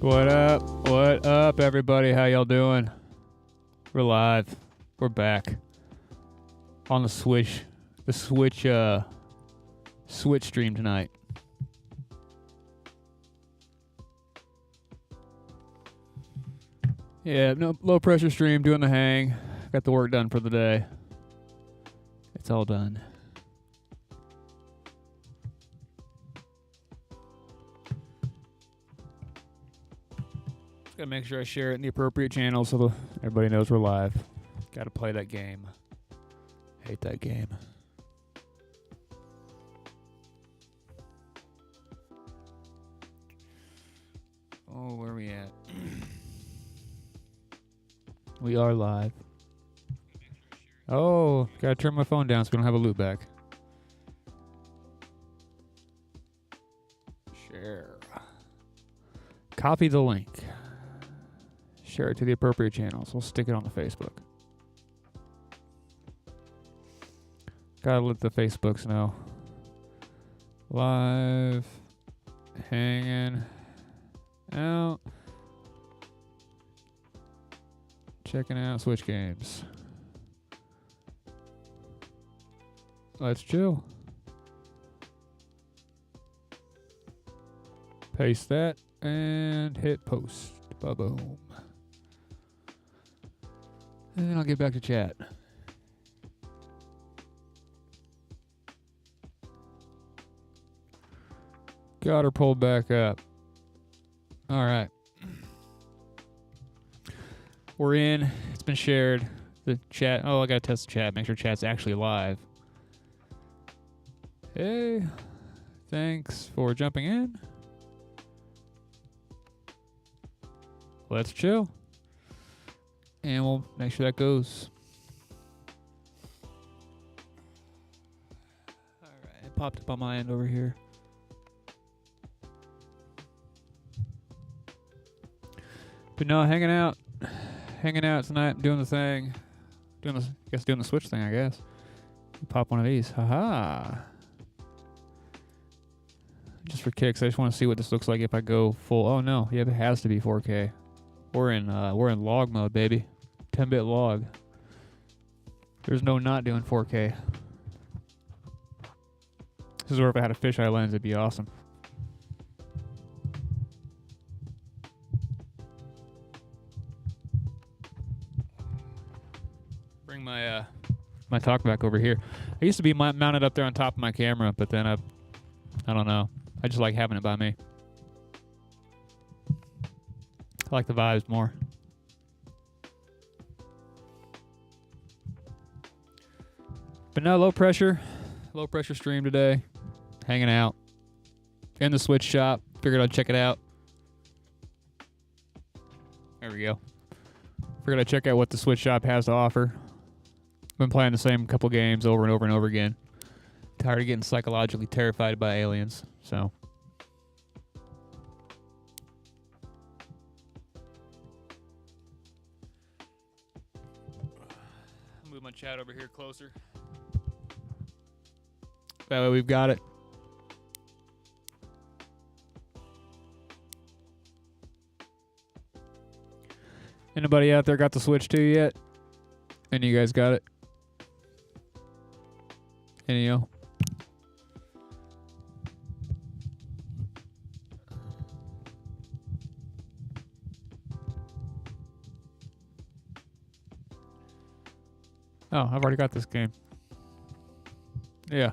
What up? What up, everybody? How y'all doing? We're live. We're back on the Switch. The Switch stream tonight. Yeah, no low pressure stream. Doing the hang. Got the work done for the day. It's all done. Gotta make sure I share it in the appropriate channel so everybody knows we're live. Gotta play that game. Hate that game. Oh, where are we at? We are live. Oh, gotta turn my phone down so we don't have a loop back. Share. Copy the link. Share it to the appropriate channels. We'll stick it on the Facebook. Gotta let the Facebooks know. Live. Hanging out. Checking out Switch games. Let's chill. Paste that and hit post. Ba-boom. And then I'll get back to chat. Got her pulled back up. All right. We're in. It's been shared. The chat. Oh, I got to test the chat. Make sure chat's actually live. Hey. Thanks for jumping in. Let's chill. And we'll make sure that goes. All right. It popped up on my end over here. But no, hanging out tonight, doing the thing, doing the Switch thing, I guess. Pop one of these, haha. Just for kicks, I just want to see what this looks like if I go full. Oh no, yeah, it has to be 4K. We're in log mode, baby, 10-bit log. There's no not doing 4K. This is where if I had a fisheye lens, it'd be awesome. Bring my talkback over here. I used to be mounted up there on top of my camera, but then I don't know. I just like having it by me. I like the vibes more. But no, low pressure stream today. Hanging out in the Switch shop. Figured I'd check it out. There we go. Figured I'd check out what the Switch shop has to offer. Been playing the same couple games over and over and over again. Tired of getting psychologically terrified by aliens, so. I'll move my chat over here closer. That way we've got it. Anybody out there got the Switch 2 yet? Any of you guys got it? Any of you? Oh, I've already got this game. Yeah.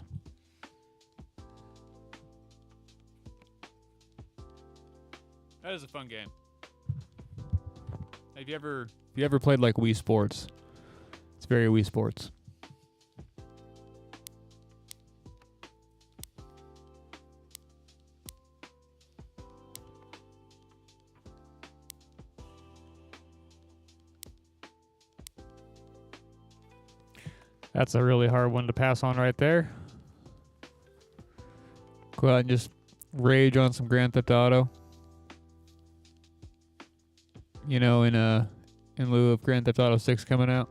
That is a fun game. Have you ever played like Wii Sports? It's very Wii Sports. That's a really hard one to pass on right there. Go out and just rage on some Grand Theft Auto. You know, in lieu of Grand Theft Auto 6 coming out.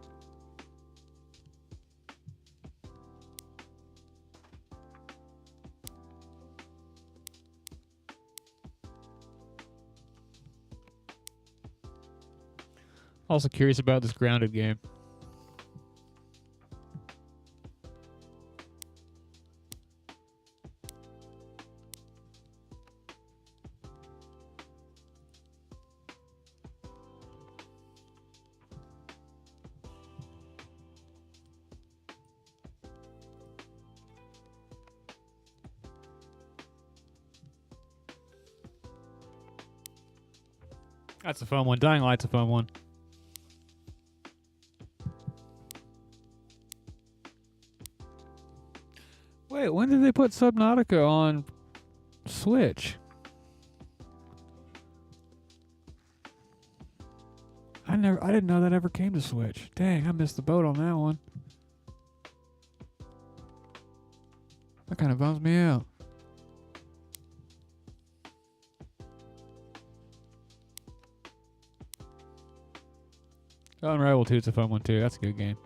Also curious about this grounded game. That's a fun one. Dying Light's a fun one. Wait, when did they put Subnautica on Switch? I didn't know that ever came to Switch. Dang, I missed the boat on that one. That kind of bums me out. Unravel 2 is a fun one too. That's a good game.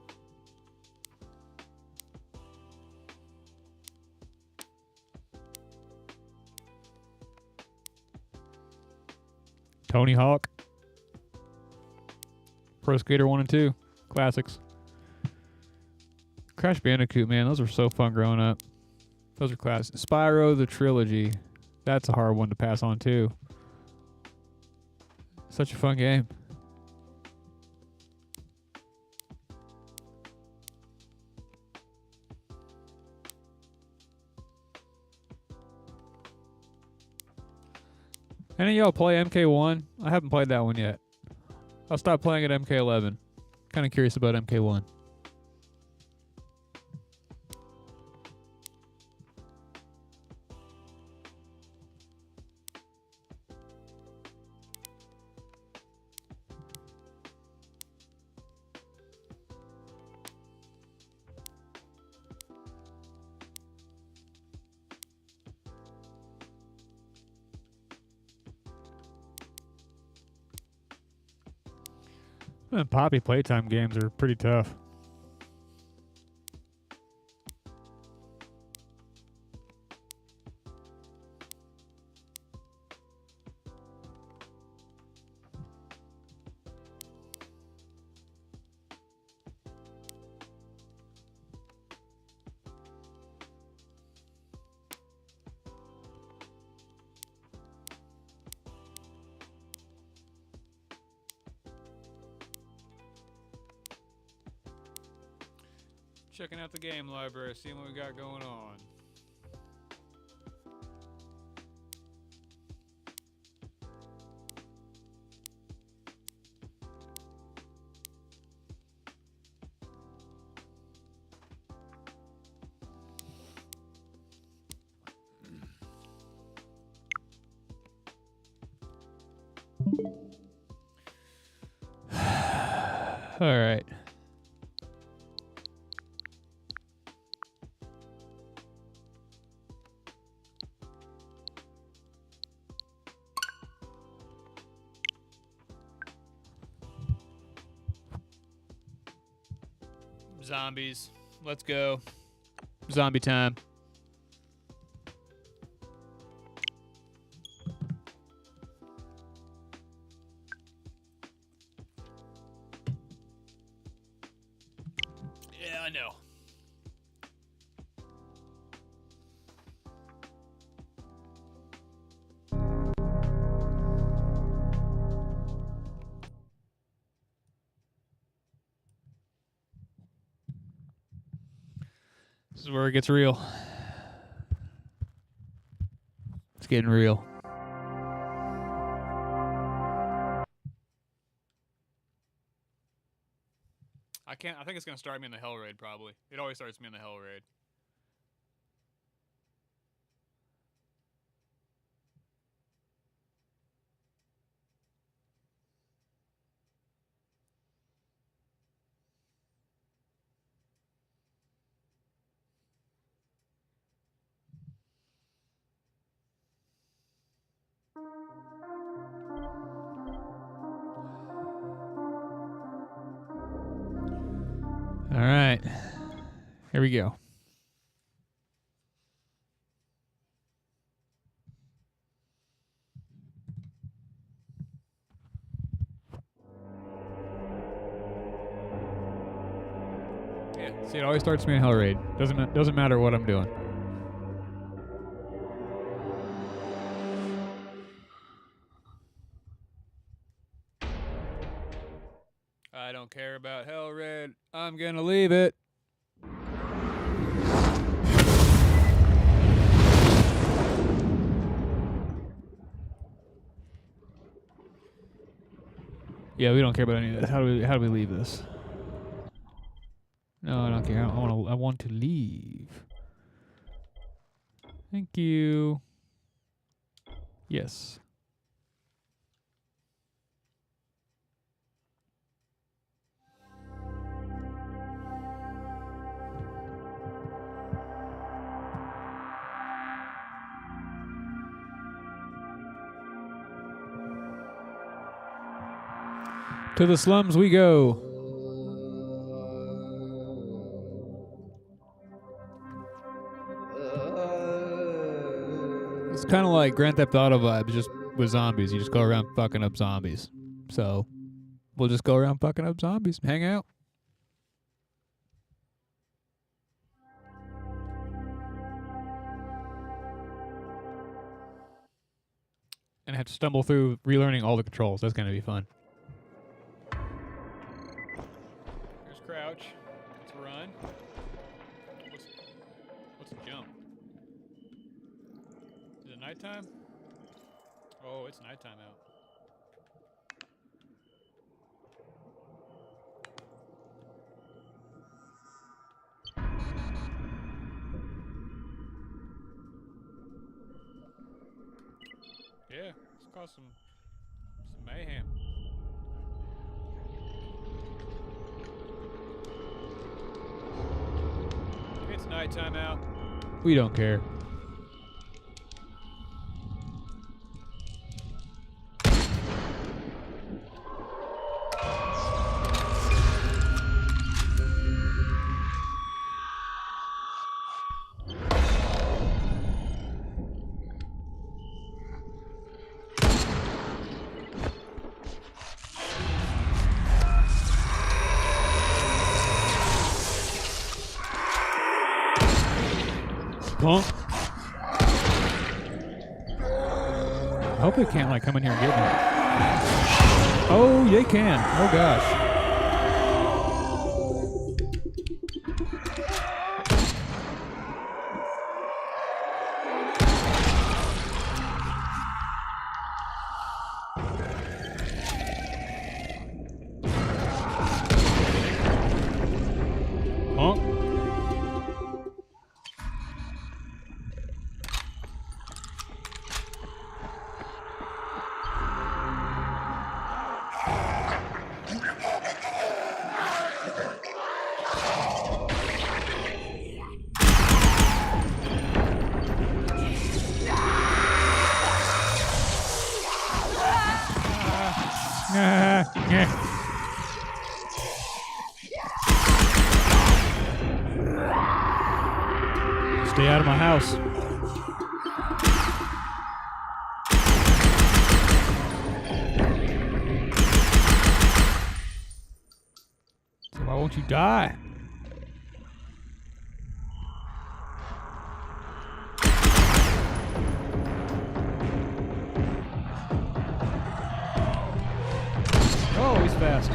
Tony Hawk. Pro Skater 1 and 2. Classics. Crash Bandicoot, man. Those were so fun growing up. Those are classics. Spyro the Trilogy. That's a hard one to pass on too. Such a fun game. Any of y'all play MK1? I haven't played that one yet. I'll stop playing at MK11. Kind of curious about MK1. Poppy playtime games are pretty tough. Checking out the game library, seeing what we got going on. All right. Zombies. Let's go. Zombie time. Yeah, I know. This is where it gets real. It's getting real. I think it's going to start me in the Hell Raid, probably. It always starts me in the Hell Raid. All right. Here we go. Yeah. See, it always starts me in Hell Raid. Doesn't matter what I'm doing. I don't care about Hell Raid. I'm gonna leave it. Yeah, we don't care about any of this. How do we leave this? No, I don't care. I want to leave. Thank you. Yes. To the slums we go. It's kind of like Grand Theft Auto vibes, just with zombies. You just go around fucking up zombies. So, we'll just go around fucking up zombies. Hang out. And I have to stumble through relearning all the controls. That's going to be fun. Here's crouch. Let's run. What's a jump? Is it nighttime? Oh, it's nighttime out. Yeah, let's cause some mayhem. It's nighttime out. We don't care. Punk. I hope they can't like come in here and get me. Oh, they can. Oh gosh. Punk. Stay out of my house. So why won't you die? Oh, he's fast.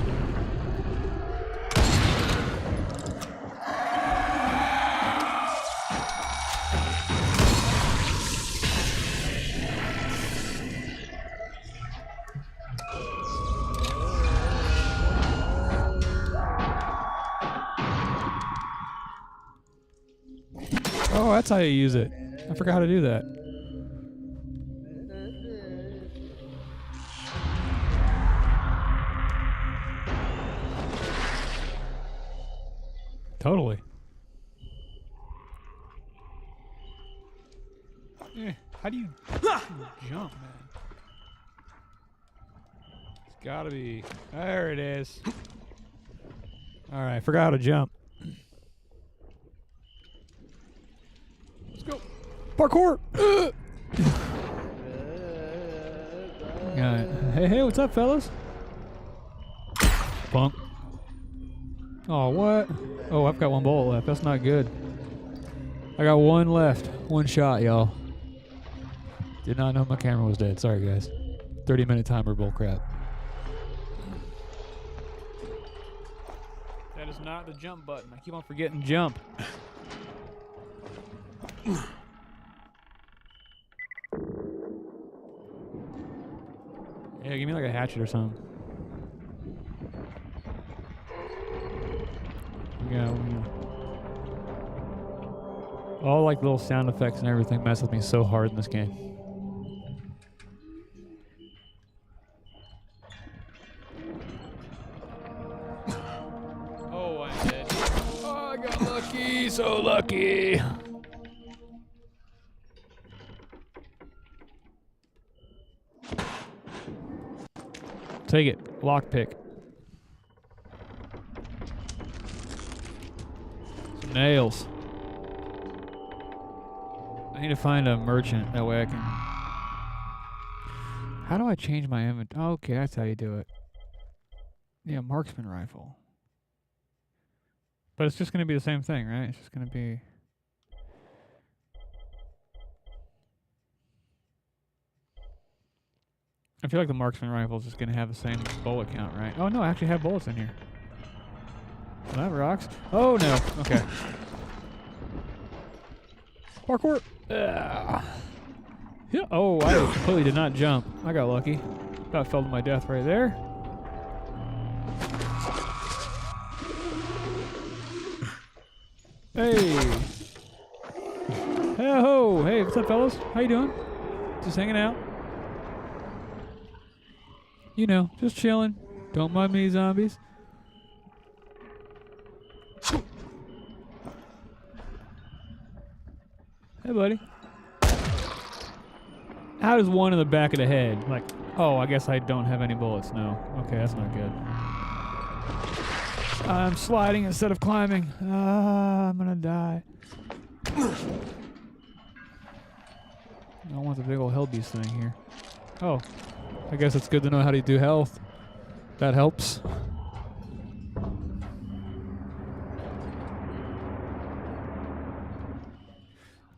Oh, that's how you use it. I forgot how to do that. Totally. How do you jump, man? It's gotta be. There it is. Alright, forgot how to jump. Let's go. Parkour! Hey, what's up, fellas? Punk. Oh, what? Oh, I've got one bullet left. That's not good. I got one left. One shot, y'all. Did not know my camera was dead. Sorry, guys. 30-minute timer bullcrap. That is not the jump button. I keep on forgetting jump. Yeah, give me like a hatchet or something. Yeah. All like little sound effects and everything mess with me so hard in this game. Oh, I'm dead. Oh, I got lucky. So lucky. Take it. Lockpick. Some nails. I need to find a merchant. That way I can... How do I change my inventory? Okay, that's how you do it. Yeah, marksman rifle. But it's just going to be the same thing, right? It's just going to be... I feel like the marksman rifle is just going to have the same bullet count, right? Oh, no, I actually have bullets in here. Well, that rocks. Oh, no. Okay. Parkour. Yeah. Oh, I completely did not jump. I got lucky. About fell to my death right there. Hey. Hey-ho. Hey, what's up, fellas? How you doing? Just hanging out. You know, just chilling. Don't mind me, zombies. Hey, buddy. How does one in the back of the head? Like, oh, I guess I don't have any bullets. No. Okay, that's not good. I'm sliding instead of climbing. I'm gonna die. I don't want the big old hellbeast thing here. Oh. I guess it's good to know how to do health. That helps.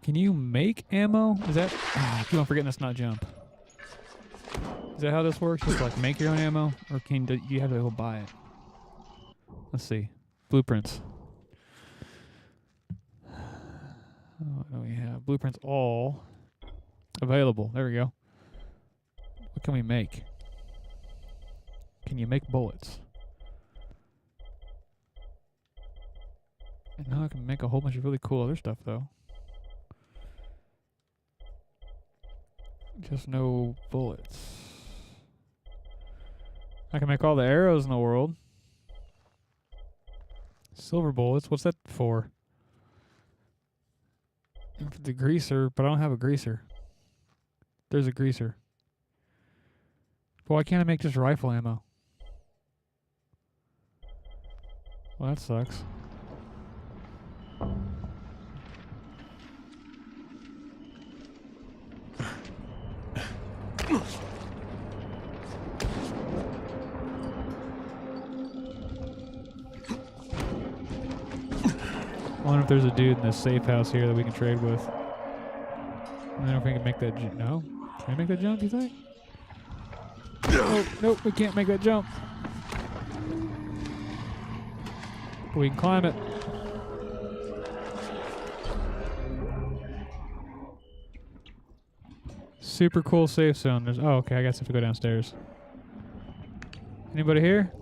Can you make ammo? Is that... I keep on forgetting that's not jump. Is that how this works? Just like make your own ammo? Or can you have to go buy it? Let's see. Blueprints. What do we have? Blueprints all available. There we go. What can we make? Can you make bullets? And now I can make a whole bunch of really cool other stuff, though. Just no bullets. I can make all the arrows in the world. Silver bullets, what's that for? The greaser, but I don't have a greaser. There's a greaser. But why can't I make just rifle ammo? Well, that sucks. I wonder if there's a dude in this safe house here that we can trade with. I don't know if we can make that jump. No? Can we make that jump, you think? Nope, we can't make that jump. But we can climb it. Super cool safe zone. There's... Oh, okay, I guess I have to go downstairs. Anybody here?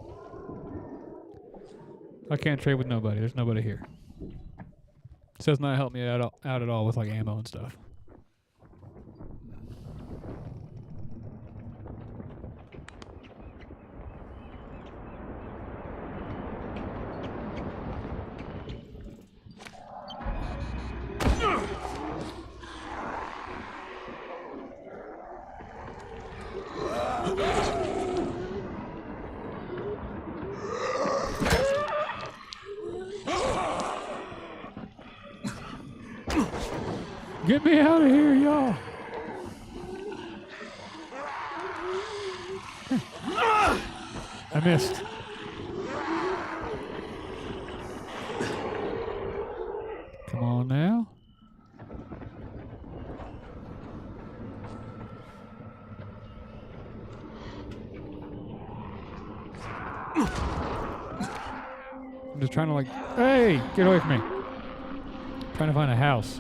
I can't trade with nobody. There's nobody here. It does not help me out at all with like ammo and stuff. Get me out of here, y'all. I missed. I'm just trying to like, hey, get away from me. I'm trying to find a house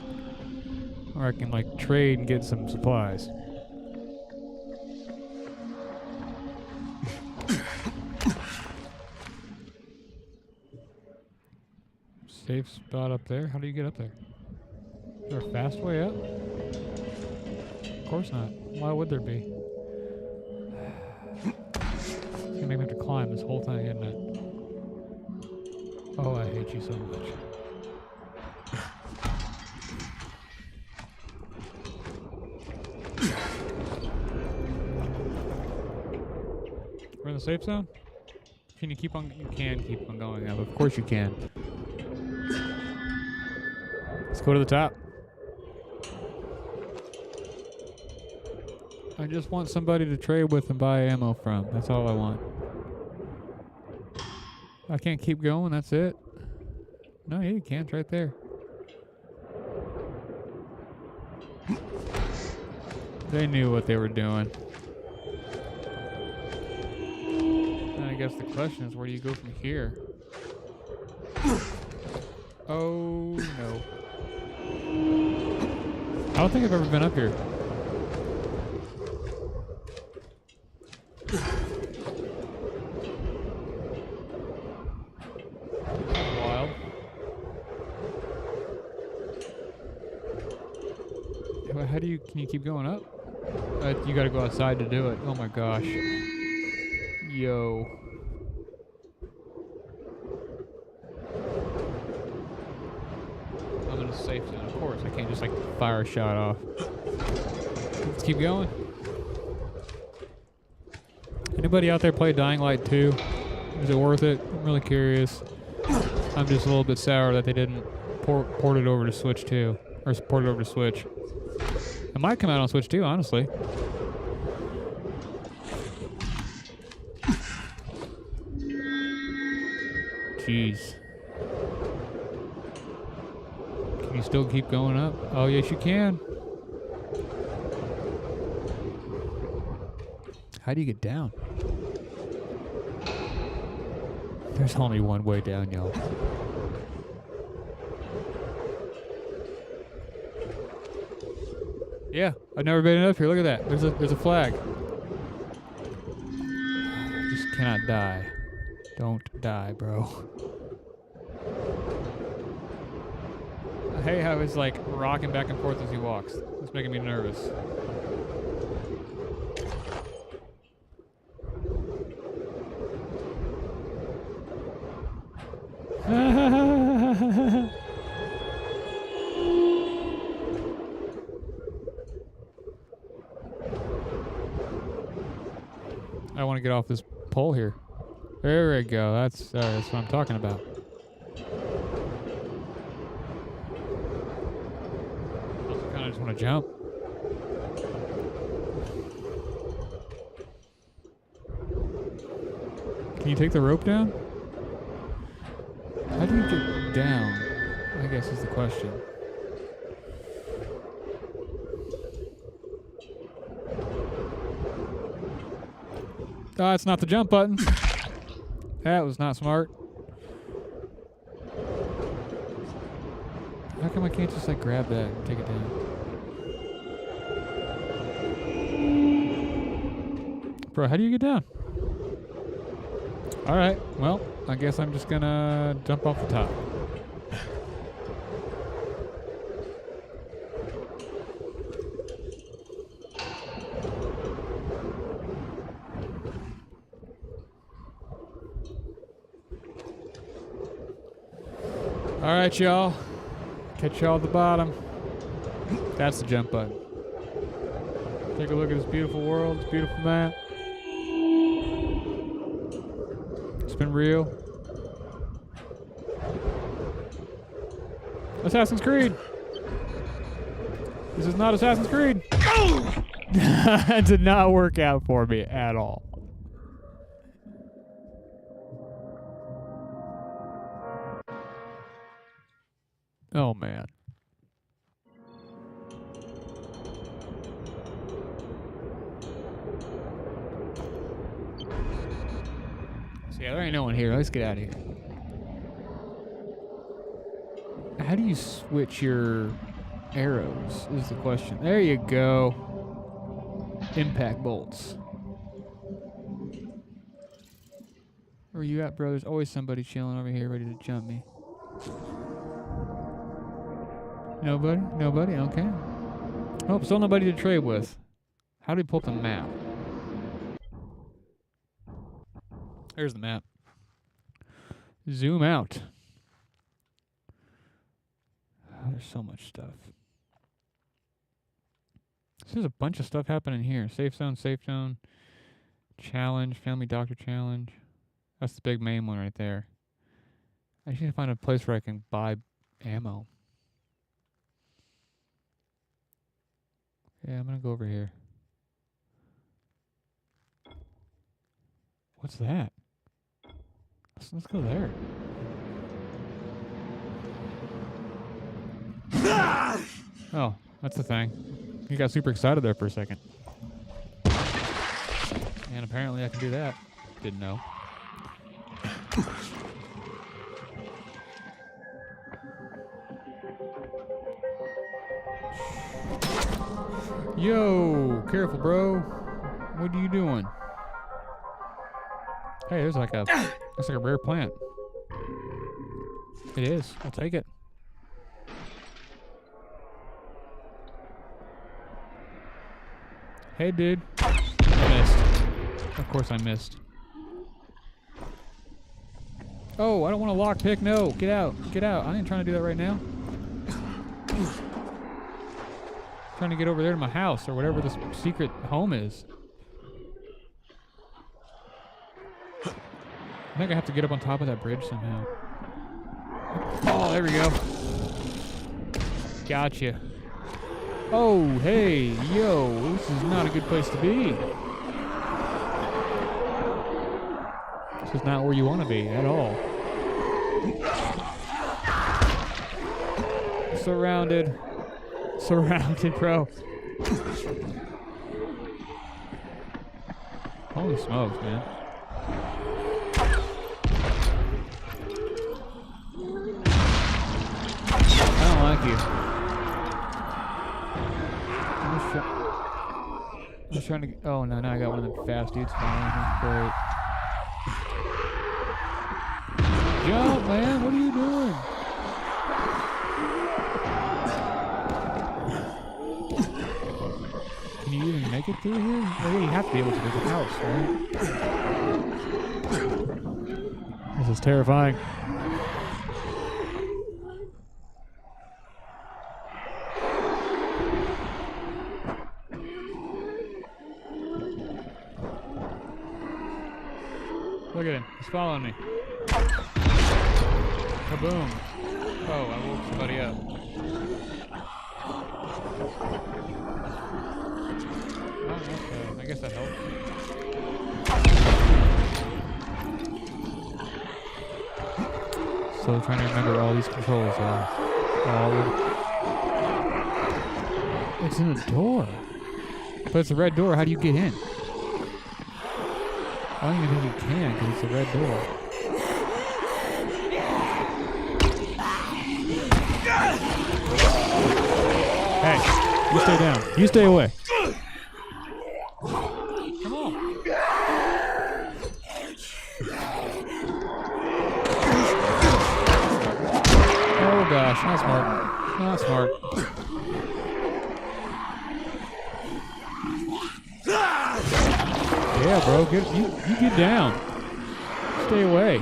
where I can like trade and get some supplies. Safe spot up there. How do you get up there? Is there a fast way up? Of course not. Why would there be? It's gonna make me have to climb this whole thing, isn't it? Oh, I hate you so much. We're in the safe zone? Can you keep on? You can keep on going up. Of course you can. Let's go to the top. I just want somebody to trade with and buy ammo from. That's all I want. I can't keep going, that's it. No, yeah, you can. It's right there. They knew what they were doing. And I guess the question is, where do you go from here? Oh, no. I don't think I've ever been up here. Wild. How do you, can you keep going up? You gotta go outside to do it. Oh my gosh. Yo. I'm in a safe zone, of course. I can't just like fire a shot off. Let's keep going. Anybody out there play Dying Light 2? Is it worth it? I'm really curious. I'm just a little bit sour that they didn't port it over to Switch 2. Or port it over to Switch. It might come out on Switch 2, honestly. Jeez. Can you still keep going up? Oh, yes, you can. How do you get down? There's only one way down, y'all. Yeah, I've never been up here. Look at that. There's a flag. Just cannot die. Don't die, bro. I hate how he's like rocking back and forth as he walks. It's making me nervous. I want to get off this pole here. There we go. That's what I'm talking about. Also kind of just want to jump. Can you take the rope down? How do you get down? I guess is the question. Oh, it's not the jump button. That was not smart. How come I can't just like grab that and take it down? Bro, how do you get down? Alright, well, I guess I'm just gonna jump off the top. Alright, y'all. Catch y'all at the bottom. That's the jump button. Take a look at this beautiful world, this beautiful map. It's been real. Assassin's Creed. This is not Assassin's Creed. That did not work out for me at all. Oh, man. So yeah, there ain't no one here. Let's get out of here. How do you switch your arrows is the question. There you go. Impact bolts. Where are you at, bro? There's always somebody chilling over here ready to jump me. Nobody? Nobody? Okay. Oh, still nobody to trade with. How do we pull up the map? There's the map. Zoom out. Oh, there's so much stuff. There's a bunch of stuff happening here. Safe zone, challenge, family doctor challenge. That's the big main one right there. I just need to find a place where I can buy ammo. Yeah, I'm gonna go over here. What's that? Let's go there. Oh, that's the thing. You got super excited there for a second. And apparently I can do that. Didn't know. Yo, careful, bro. What are you doing? Hey, there's like a, that's like a rare plant. It is. I'll take it. Hey, dude. I missed. Of course I missed. Oh, I don't want to lockpick. No, get out. Get out. I ain't trying to do that right now. Trying to get over there to my house or whatever this secret home is. I think I have to get up on top of that bridge somehow. Oh, there we go. Gotcha. Oh, hey, yo, this is not a good place to be. This is not where you want to be at all. Surrounded. Surrounded, bro. Holy smokes, man. I don't like you. I'm just trying to. Oh no! Now I got one of them fast dudes following me. Great. Jump, man! What are you doing? Can you even make it through here? Well, you have to be able to make the house, right? This is terrifying. Look at him. He's following me. Kaboom. Oh, I woke somebody up. Oh, okay. I guess that helped. So trying to remember all these controls are. It's in the door. But it's a red door. How do you get in? I don't even think you can because it's a red door. Hey, you stay down. You stay away. Come on. Oh gosh, not smart. Not smart. Yeah, bro, you get down. Stay away.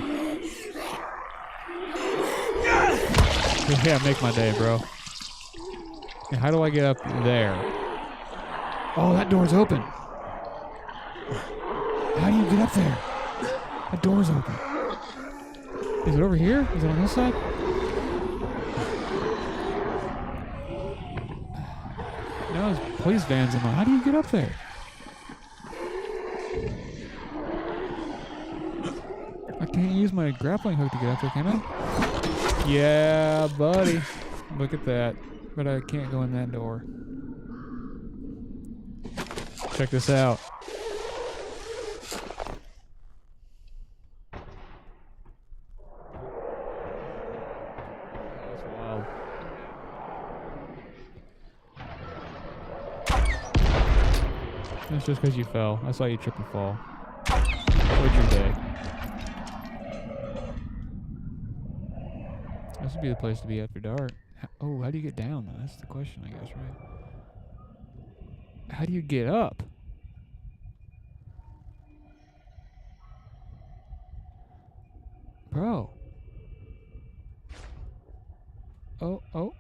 Yeah, make my day, bro. And how do I get up there? Oh, that door's open. How do you get up there? That door's open. Is it over here? Is it on this side? No, there's police vans in there. How do you get up there? I can't use my grappling hook to get up there, can I? Yeah, buddy. Look at that. But I can't go in that door. Check this out. That's just because you fell. I saw you trip and fall. What's your day? This would be the place to be after dark. Oh, how do you get down, though? That's the question, I guess, right? How do you get up? Bro. Oh.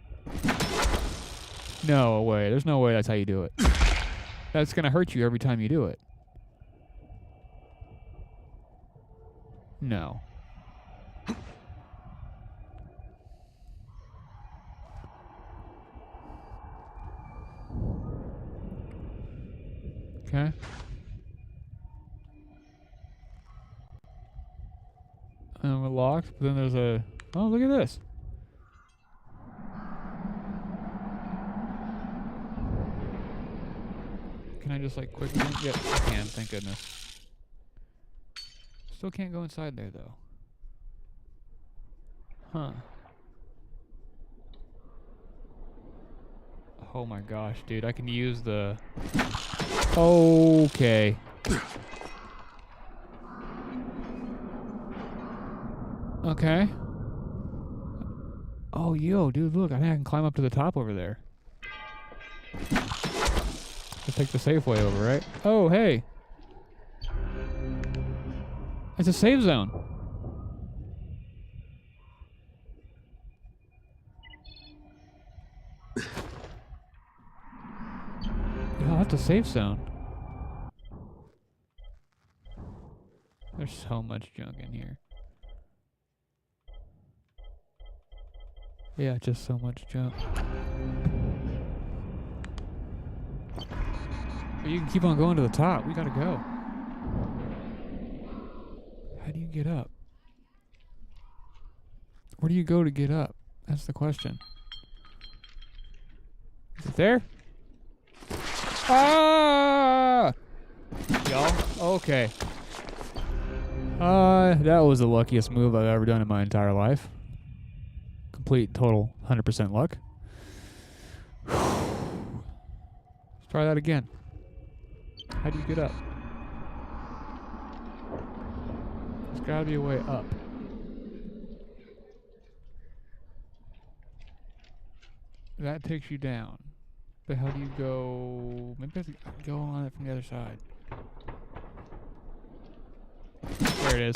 No way. There's no way that's how you do it. That's going to hurt you every time you do it. No. Okay. And we're locked, but then there's a... Oh, look at this. Can I just, like, quickly... Yep, I can, thank goodness. Still can't go inside there, though. Huh. Oh my gosh, dude, I can use the... Okay. Okay. Oh, yo, dude, look, I think I can climb up to the top over there. Just take the safe way over, right? Oh, hey. It's a save zone. Oh, that's a safe zone. There's so much junk in here. Yeah, just so much junk. But you can keep on going to the top. We gotta go. How do you get up? Where do you go to get up? That's the question. Is it there? Ah! Y'all? Okay. That was the luckiest move I've ever done in my entire life. Complete, total, 100% luck. Let's try that again. How do you get up? There's gotta be a way up. That takes you down. But how do you go? Maybe I have to go on it from the other side. There it is.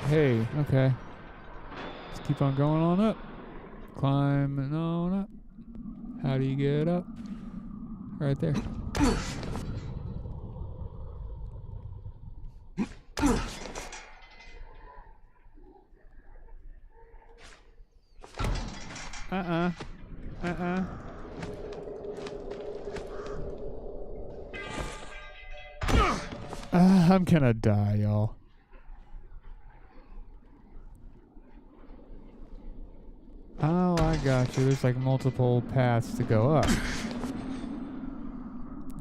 Hey, okay. Let's keep on going on up. Climbing on up. How do you get up? Right there. I'm gonna die, y'all. Oh, I got you. There's like multiple paths to go up.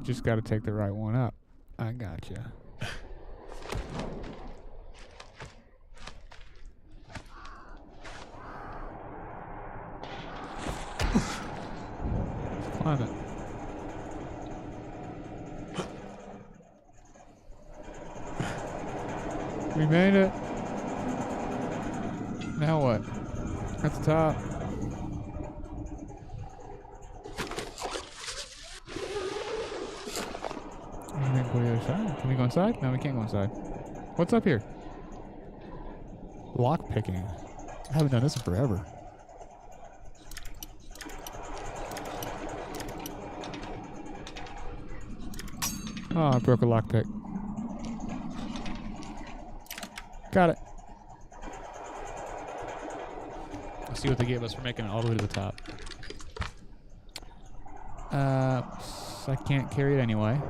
Just gotta take the right one up. I got you. Climb it. We made it. Now what? At the top. Can we go to the other side? Can we go inside? No, we can't go inside. What's up here? Lock picking. I haven't done this in forever. Oh, I broke a lockpick. Got it. Let's see what they gave us for making it all the way to the top. I can't carry it anyway.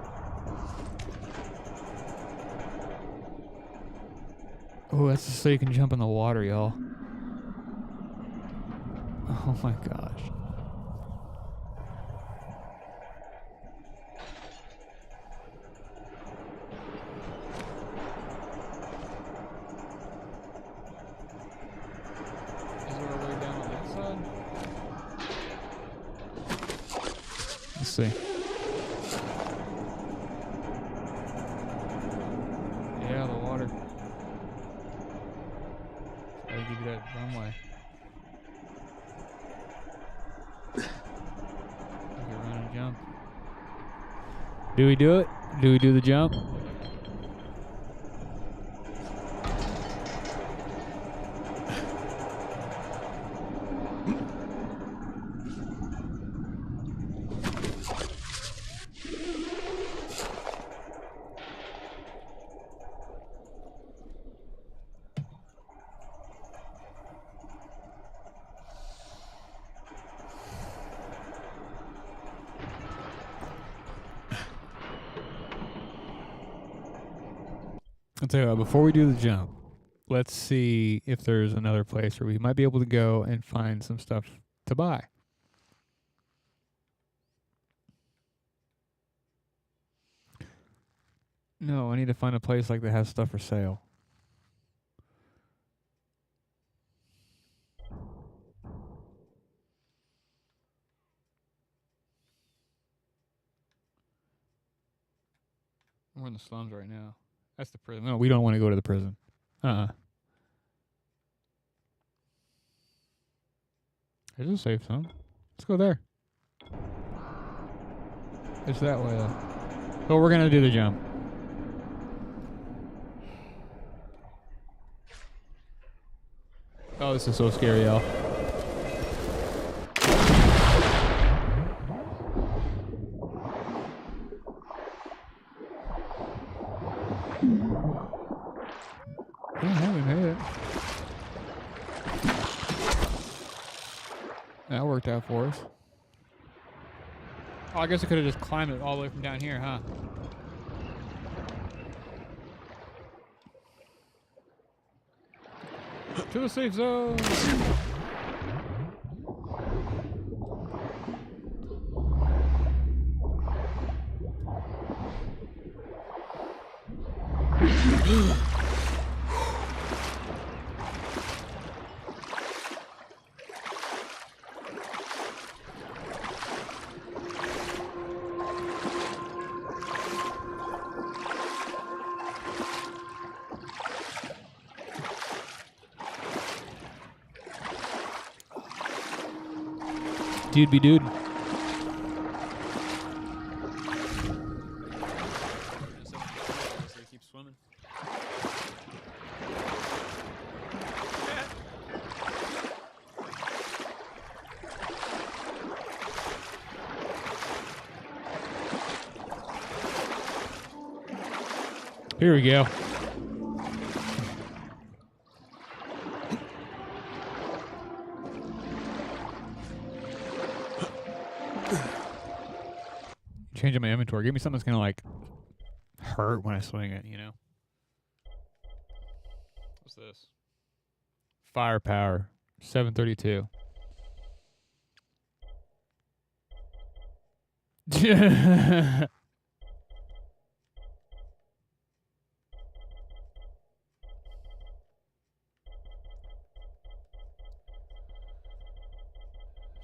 Oh, that's just so you can jump in the water, y'all. Oh my gosh. see. Yeah, the water. Gotta give you that runway. You can run and jump. Do we do it? Do we do the jump? I'll tell you what, before we do the jump, let's see if there's another place where we might be able to go and find some stuff to buy. No, I need to find a place like that has stuff for sale. We're in the slums right now. That's the prison. No, we don't want to go to the prison. There's a safe zone. Let's go there. It's that way though. But we're gonna do the jump. Oh, this is so scary, y'all. Yeah, we made it. That worked out for us. Oh, I guess I could have just climbed it all the way from down here, huh? To the safe zone! Dude be dude. Keep swimming. Here we go. Changing my inventory. Give me something that's gonna like hurt when I swing it, you know? What's this? Firepower. 732.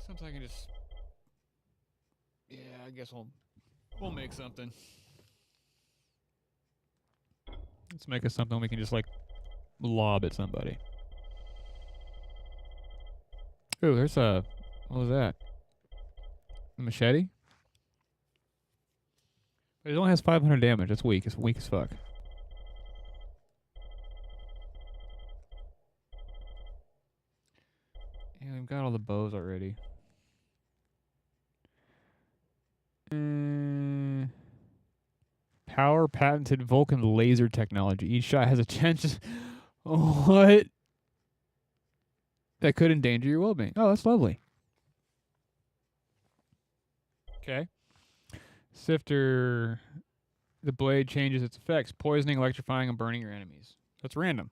Sometimes I can just... Yeah, I guess we'll make something. Let's make us something we can just like lob at somebody. Ooh, there's a... What was that? A machete? But it only has 500 damage. That's weak. It's weak as fuck. Yeah, we've got all the bows already. Power patented Vulcan laser technology. Each shot has a chance. What? That could endanger your well-being. Oh, that's lovely. Okay. Sifter. The blade changes its effects, poisoning, electrifying, and burning your enemies. That's random.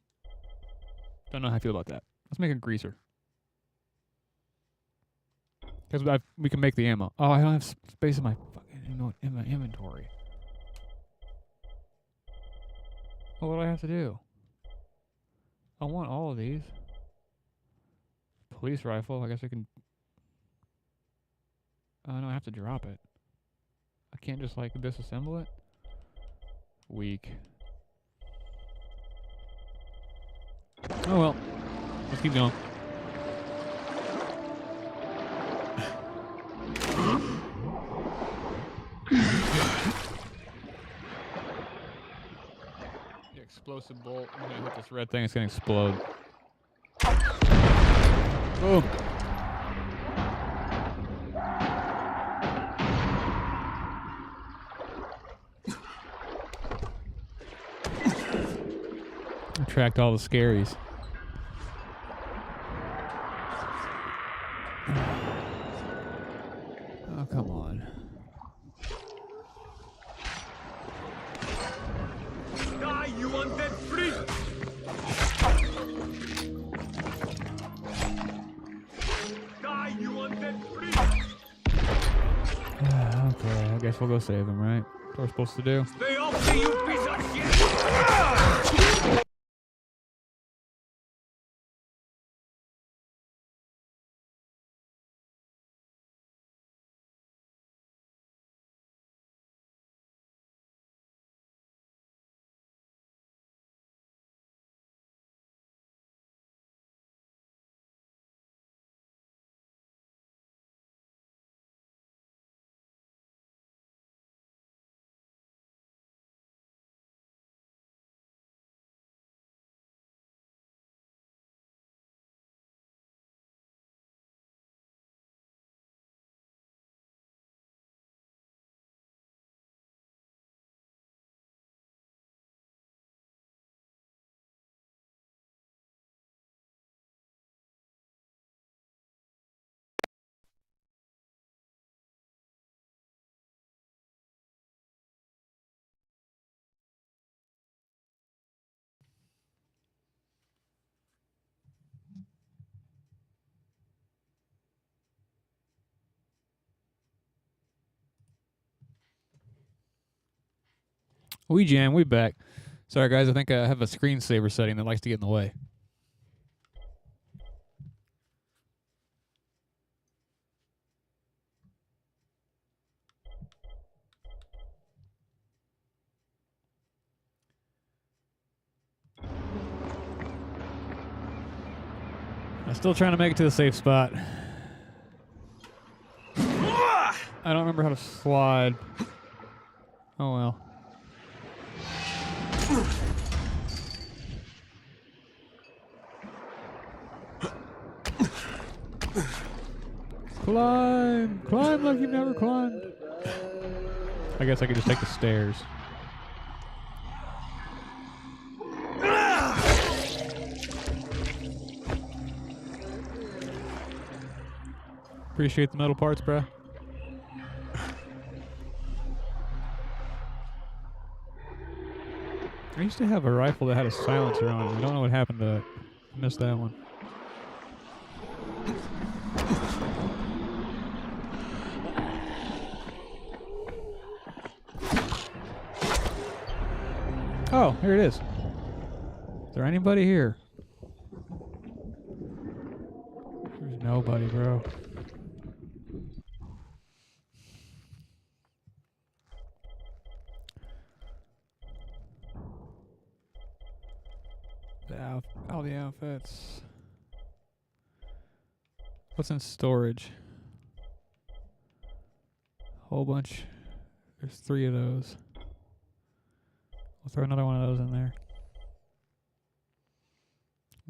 Don't know how I feel about that. Let's make a greaser. Because we can make the ammo. Oh, I don't have space in my fucking inventory. Well, what do I have to do? I want all of these. Police rifle. I guess I can... Oh, no, I have to drop it. I can't just like disassemble it? Weak. Oh well. Let's keep going. The explosive bolt. I'm gonna hit this red thing, it's gonna explode. Boom. Attract all the scaries. Oh, come on. Die, you undead freak! Die, you undead freak! Okay, I guess we'll go save him, right? That's what we're supposed to do. Stay off me, you piece of shit! We jam, we back. Sorry guys, I think I have a screensaver setting that likes to get in the way. I'm still trying to make it to the safe spot. I don't remember how to slide. Oh well. Climb! Climb like you've never climbed. I guess I could just take the stairs. Appreciate the metal parts, bruh. I used to have a rifle that had a silencer on it. I don't know what happened to it. I missed that one. Oh, here it is. Is there anybody here? There's nobody, bro. All the outfits. What's in storage? Whole bunch. There's 3 of those. We'll throw another one of those in there.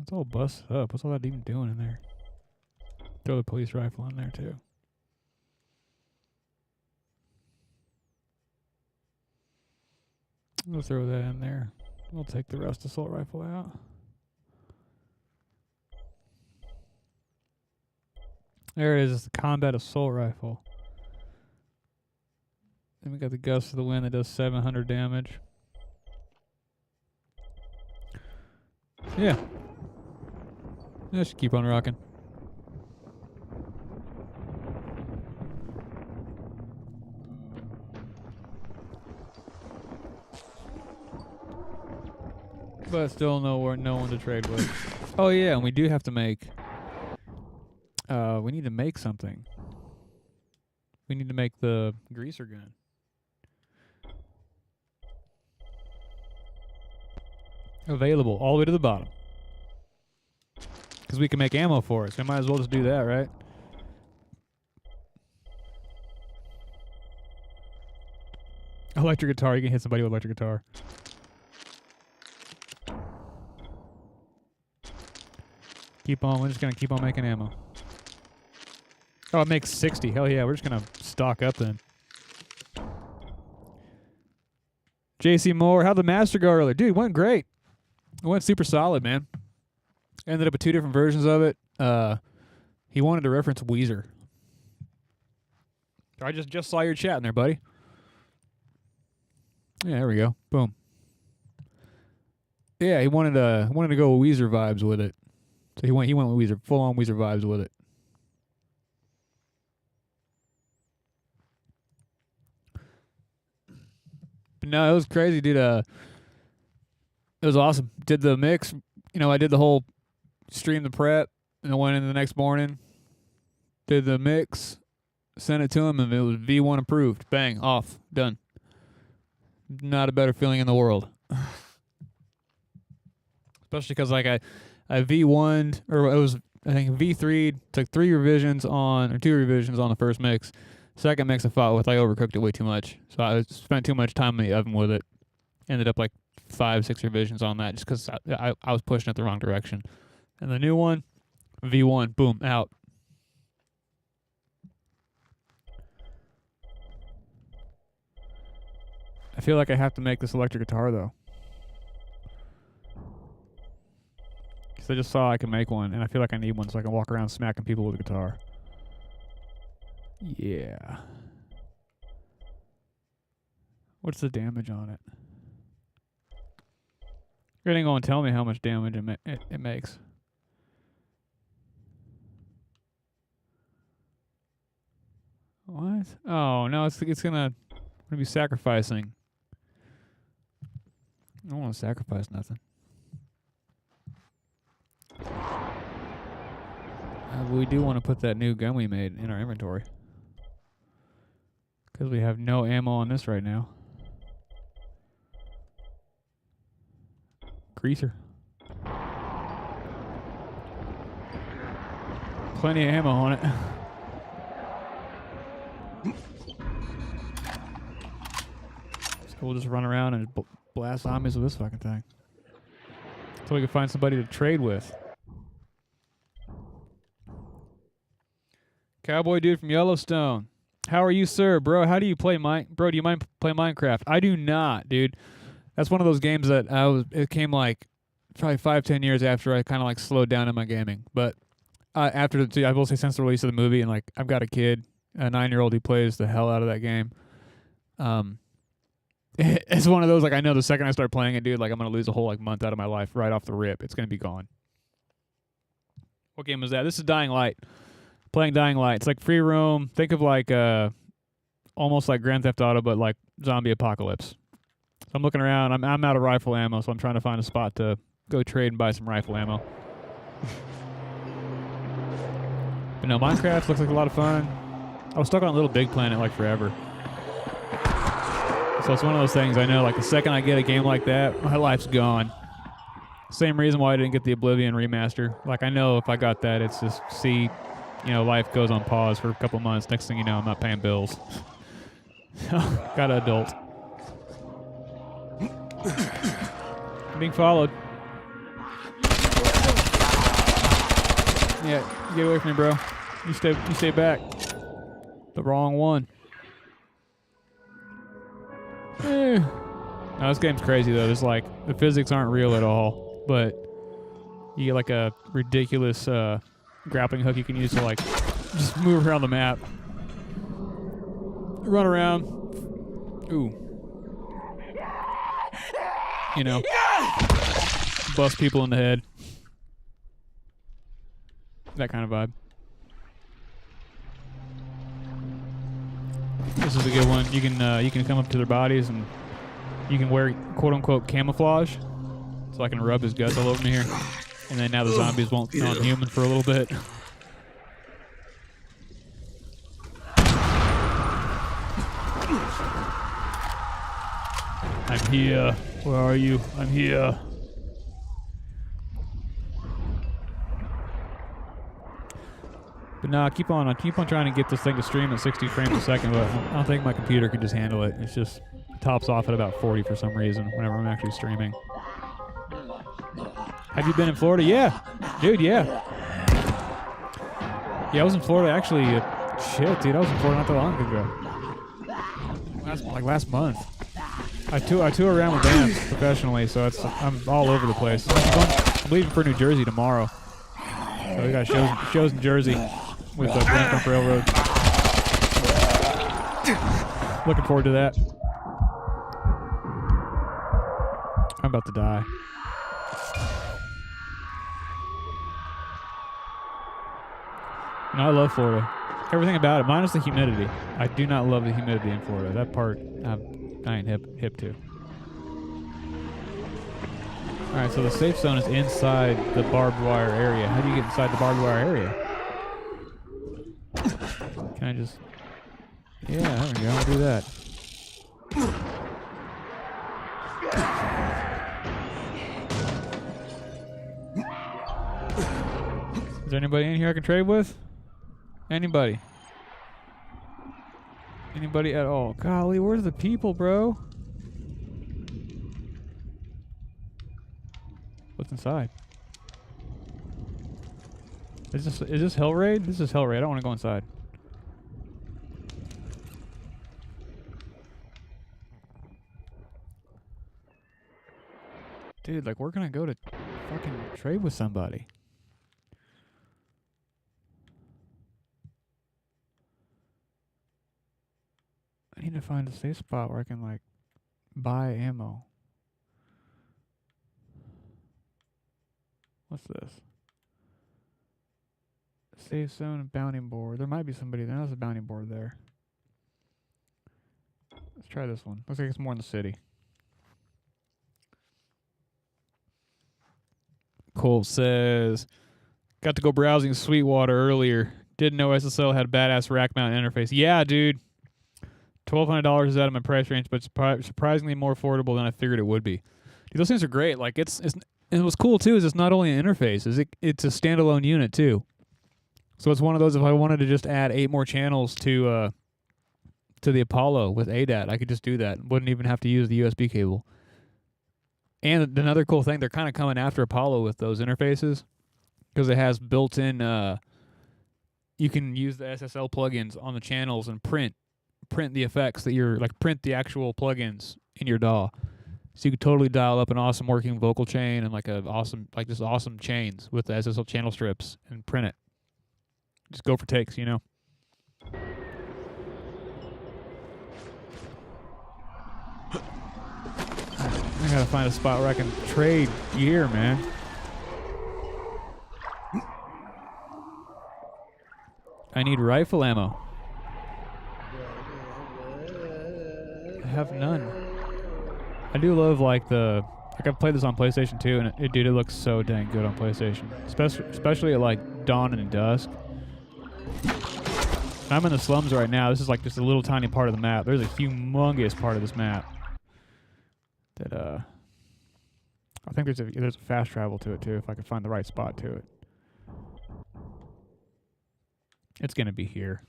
It's all busted up. What's all that even doing in there? Throw the police rifle in there too. We'll throw that in there. We'll take the rust assault rifle out. There it is. It's the combat assault rifle. Then we got the gust of the wind that does 700 damage. Yeah. Just keep on rocking. But still no one to trade with. Oh yeah, and we do have to make we need to make something. We need to make the greaser gun. Available all the way to the bottom. Because we can make ammo for it, so we might as well just do that, right? Electric guitar, you can hit somebody with electric guitar. Keep on, we're just gonna keep on making ammo. Oh, it makes 60. Hell yeah, we're just gonna stock up then. JC Moore, how'd the master go earlier? Dude, it went great. It went super solid, man. Ended up with 2 different versions of it. He wanted to reference Weezer. I just saw your chat in there, buddy. Yeah, there we go. Boom. Yeah, he wanted to go with Weezer vibes with it. So he went with Weezer, full on Weezer vibes with it. But no, it was crazy, dude. It was awesome. Did the mix, I did the whole stream the prep, and I went in the next morning, did the mix, sent it to him, and it was V1 approved. Bang, off, done. Not a better feeling in the world. Especially because I V1'd, or it was, I think, V3'd, took 2 revisions on the first mix. Second mix I fought with, I overcooked it way too much. So I spent too much time in the oven with it. Ended up like 5-6 revisions on that just because I was pushing it the wrong direction. And the new one, V1, boom, out. I feel like I have to make this electric guitar though. Because I just saw I can make one, and I feel like I need one so I can walk around smacking people with a guitar. Yeah. What's the damage on it? You ain't gonna tell me how much damage it makes. What? Oh no, it's gonna be sacrificing. I don't want to sacrifice nothing. We do want to put that new gun we made in our inventory. Because we have no ammo on this right now. Greaser. Plenty of ammo on it. So we'll just run around and blast zombies with this fucking thing. So we can find somebody to trade with. Cowboy dude from Yellowstone. How are you, sir? Bro, how do you play Bro, do you mind play Minecraft? I do not, dude. That's one of those games that it came like probably 5-10 years after I kind of like slowed down in my gaming. But I will say since the release of the movie, and like I've got a kid, a 9-year-old who plays the hell out of that game. It's one of those, like, I know the second I start playing it, dude, like I'm going to lose a whole like month out of my life right off the rip. It's going to be gone. What game was that? This is Dying Light. Playing Dying Light. It's like free roam. Think of like almost like Grand Theft Auto, but like zombie apocalypse. So I'm looking around. I'm out of rifle ammo, so I'm trying to find a spot to go trade and buy some rifle ammo. But no, Minecraft looks like a lot of fun. I was stuck on Little Big Planet like forever. So it's one of those things I know, like the second I get a game like that, my life's gone. Same reason why I didn't get the Oblivion remaster. Like I know if I got that, it's just life goes on pause for a couple months. Next thing you know, I'm not paying bills. Got an adult. I'm being followed. Yeah, get away from me, bro. You stay back. The wrong one. No, this game's crazy though. There's like the physics aren't real at all, but you get like a ridiculous grappling hook you can use to like just move around the map, run around. Ooh. Bust people in the head. That kind of vibe. This is a good one. You can come up to their bodies and you can wear quote unquote camouflage, so I can rub his guts all over me here, and then now the zombies won't know I'm human for a little bit. I'm here. Where are you? I'm here. But no, I keep on trying to get this thing to stream at 60 frames a second, but I don't think my computer can just handle it. It's just tops off at about 40 for some reason whenever I'm actually streaming. Have you been in Florida? Yeah, dude. Yeah. Yeah, I was in Florida actually. Shit, dude, I was in Florida not that long ago. Last month. I tour around with bands professionally, so I'm all over the place. I'm leaving for New Jersey tomorrow. So we got shows in Jersey with the Grand Trunk Railroad. Looking forward to that. I'm about to die. I love Florida. Everything about it, minus the humidity. I do not love the humidity in Florida. That part, I ain't hip to. All right, so the safe zone is inside the barbed wire area. How do you get inside the barbed wire area? Can I just... Yeah, there we go. I'll do that. Is there anybody in here I can trade with? Anybody? Anybody at all? Golly, where's the people, bro? What's inside? Is this Hell Raid? This is Hell Raid. I don't want to go inside. Dude, like, where can I go to fucking trade with somebody? I need to find a safe spot where I can, like, buy ammo. What's this? Safe zone and bounty board. There might be somebody there. There's a bounty board there. Let's try this one. Looks like it's more in the city. Cole says, got to go browsing Sweetwater earlier. Didn't know SSL had a badass rack mount interface. Yeah, dude. $1,200 is out of my price range, but surprisingly more affordable than I figured it would be. Dude, those things are great. Like and what's cool too is it's not only an interface, it's a standalone unit too. So it's one of those, if I wanted to just add 8 more channels to the Apollo with ADAT, I could just do that. Wouldn't even have to use the USB cable. And another cool thing, they're kind of coming after Apollo with those interfaces because it has built-in. You can use the SSL plugins on the channels and print the effects that you're like print the actual plugins in your DAW. So you could totally dial up an awesome working vocal chain and like just awesome chains with the SSL channel strips and print it. Just go for takes, you know. I gotta find a spot where I can trade gear, man. I need rifle ammo. I have none. I do love like I've played this on PlayStation 2 and it looks so dang good on PlayStation. Especially at like dawn and dusk. I'm in the slums right now. This is like just a little tiny part of the map. There's a humongous part of this map that I think there's a fast travel to it too if I can find the right spot to it. It's gonna be here.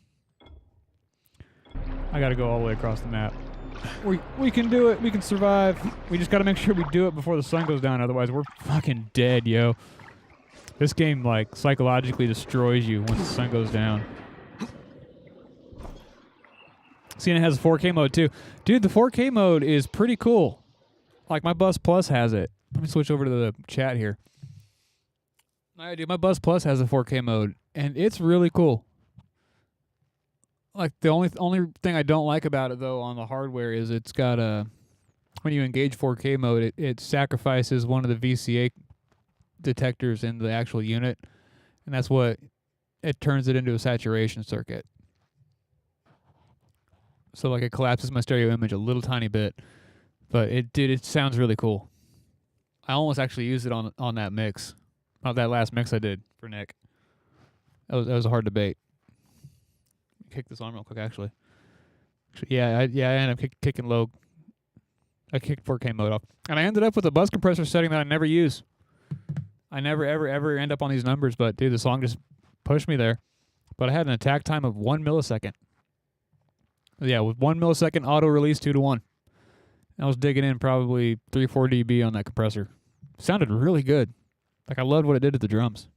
I gotta go all the way across the map. We can do it. We can survive. We just gotta make sure we do it before the sun goes down. Otherwise, we're fucking dead, yo. This game like psychologically destroys you once the sun goes down. See, and it has a 4K mode too. Dude, the 4K mode is pretty cool. Like my Bus Plus has it. Let me switch over to the chat here. Alright, dude, my Bus Plus has a 4K mode, and it's really cool. Like the only thing I don't like about it though on the hardware is it's got when you engage 4K mode, it sacrifices one of the VCA detectors in the actual unit, and that's what it turns it into a saturation circuit. So like it collapses my stereo image a little tiny bit, but it sounds really cool. I almost actually used it on that mix, on that last mix I did for Nick. That was a hard debate. Kick this on real quick, actually. Yeah, I ended up kicking low. I kicked 4K mode off, and I ended up with a bus compressor setting that I never use. I never ever end up on these numbers, but dude, the song just pushed me there. but I had an attack time of 1 millisecond. Yeah, with 1 millisecond auto release 2-to-1. I was digging in probably 3-4 dB on that compressor. Sounded really good. Like I loved what it did to the drums.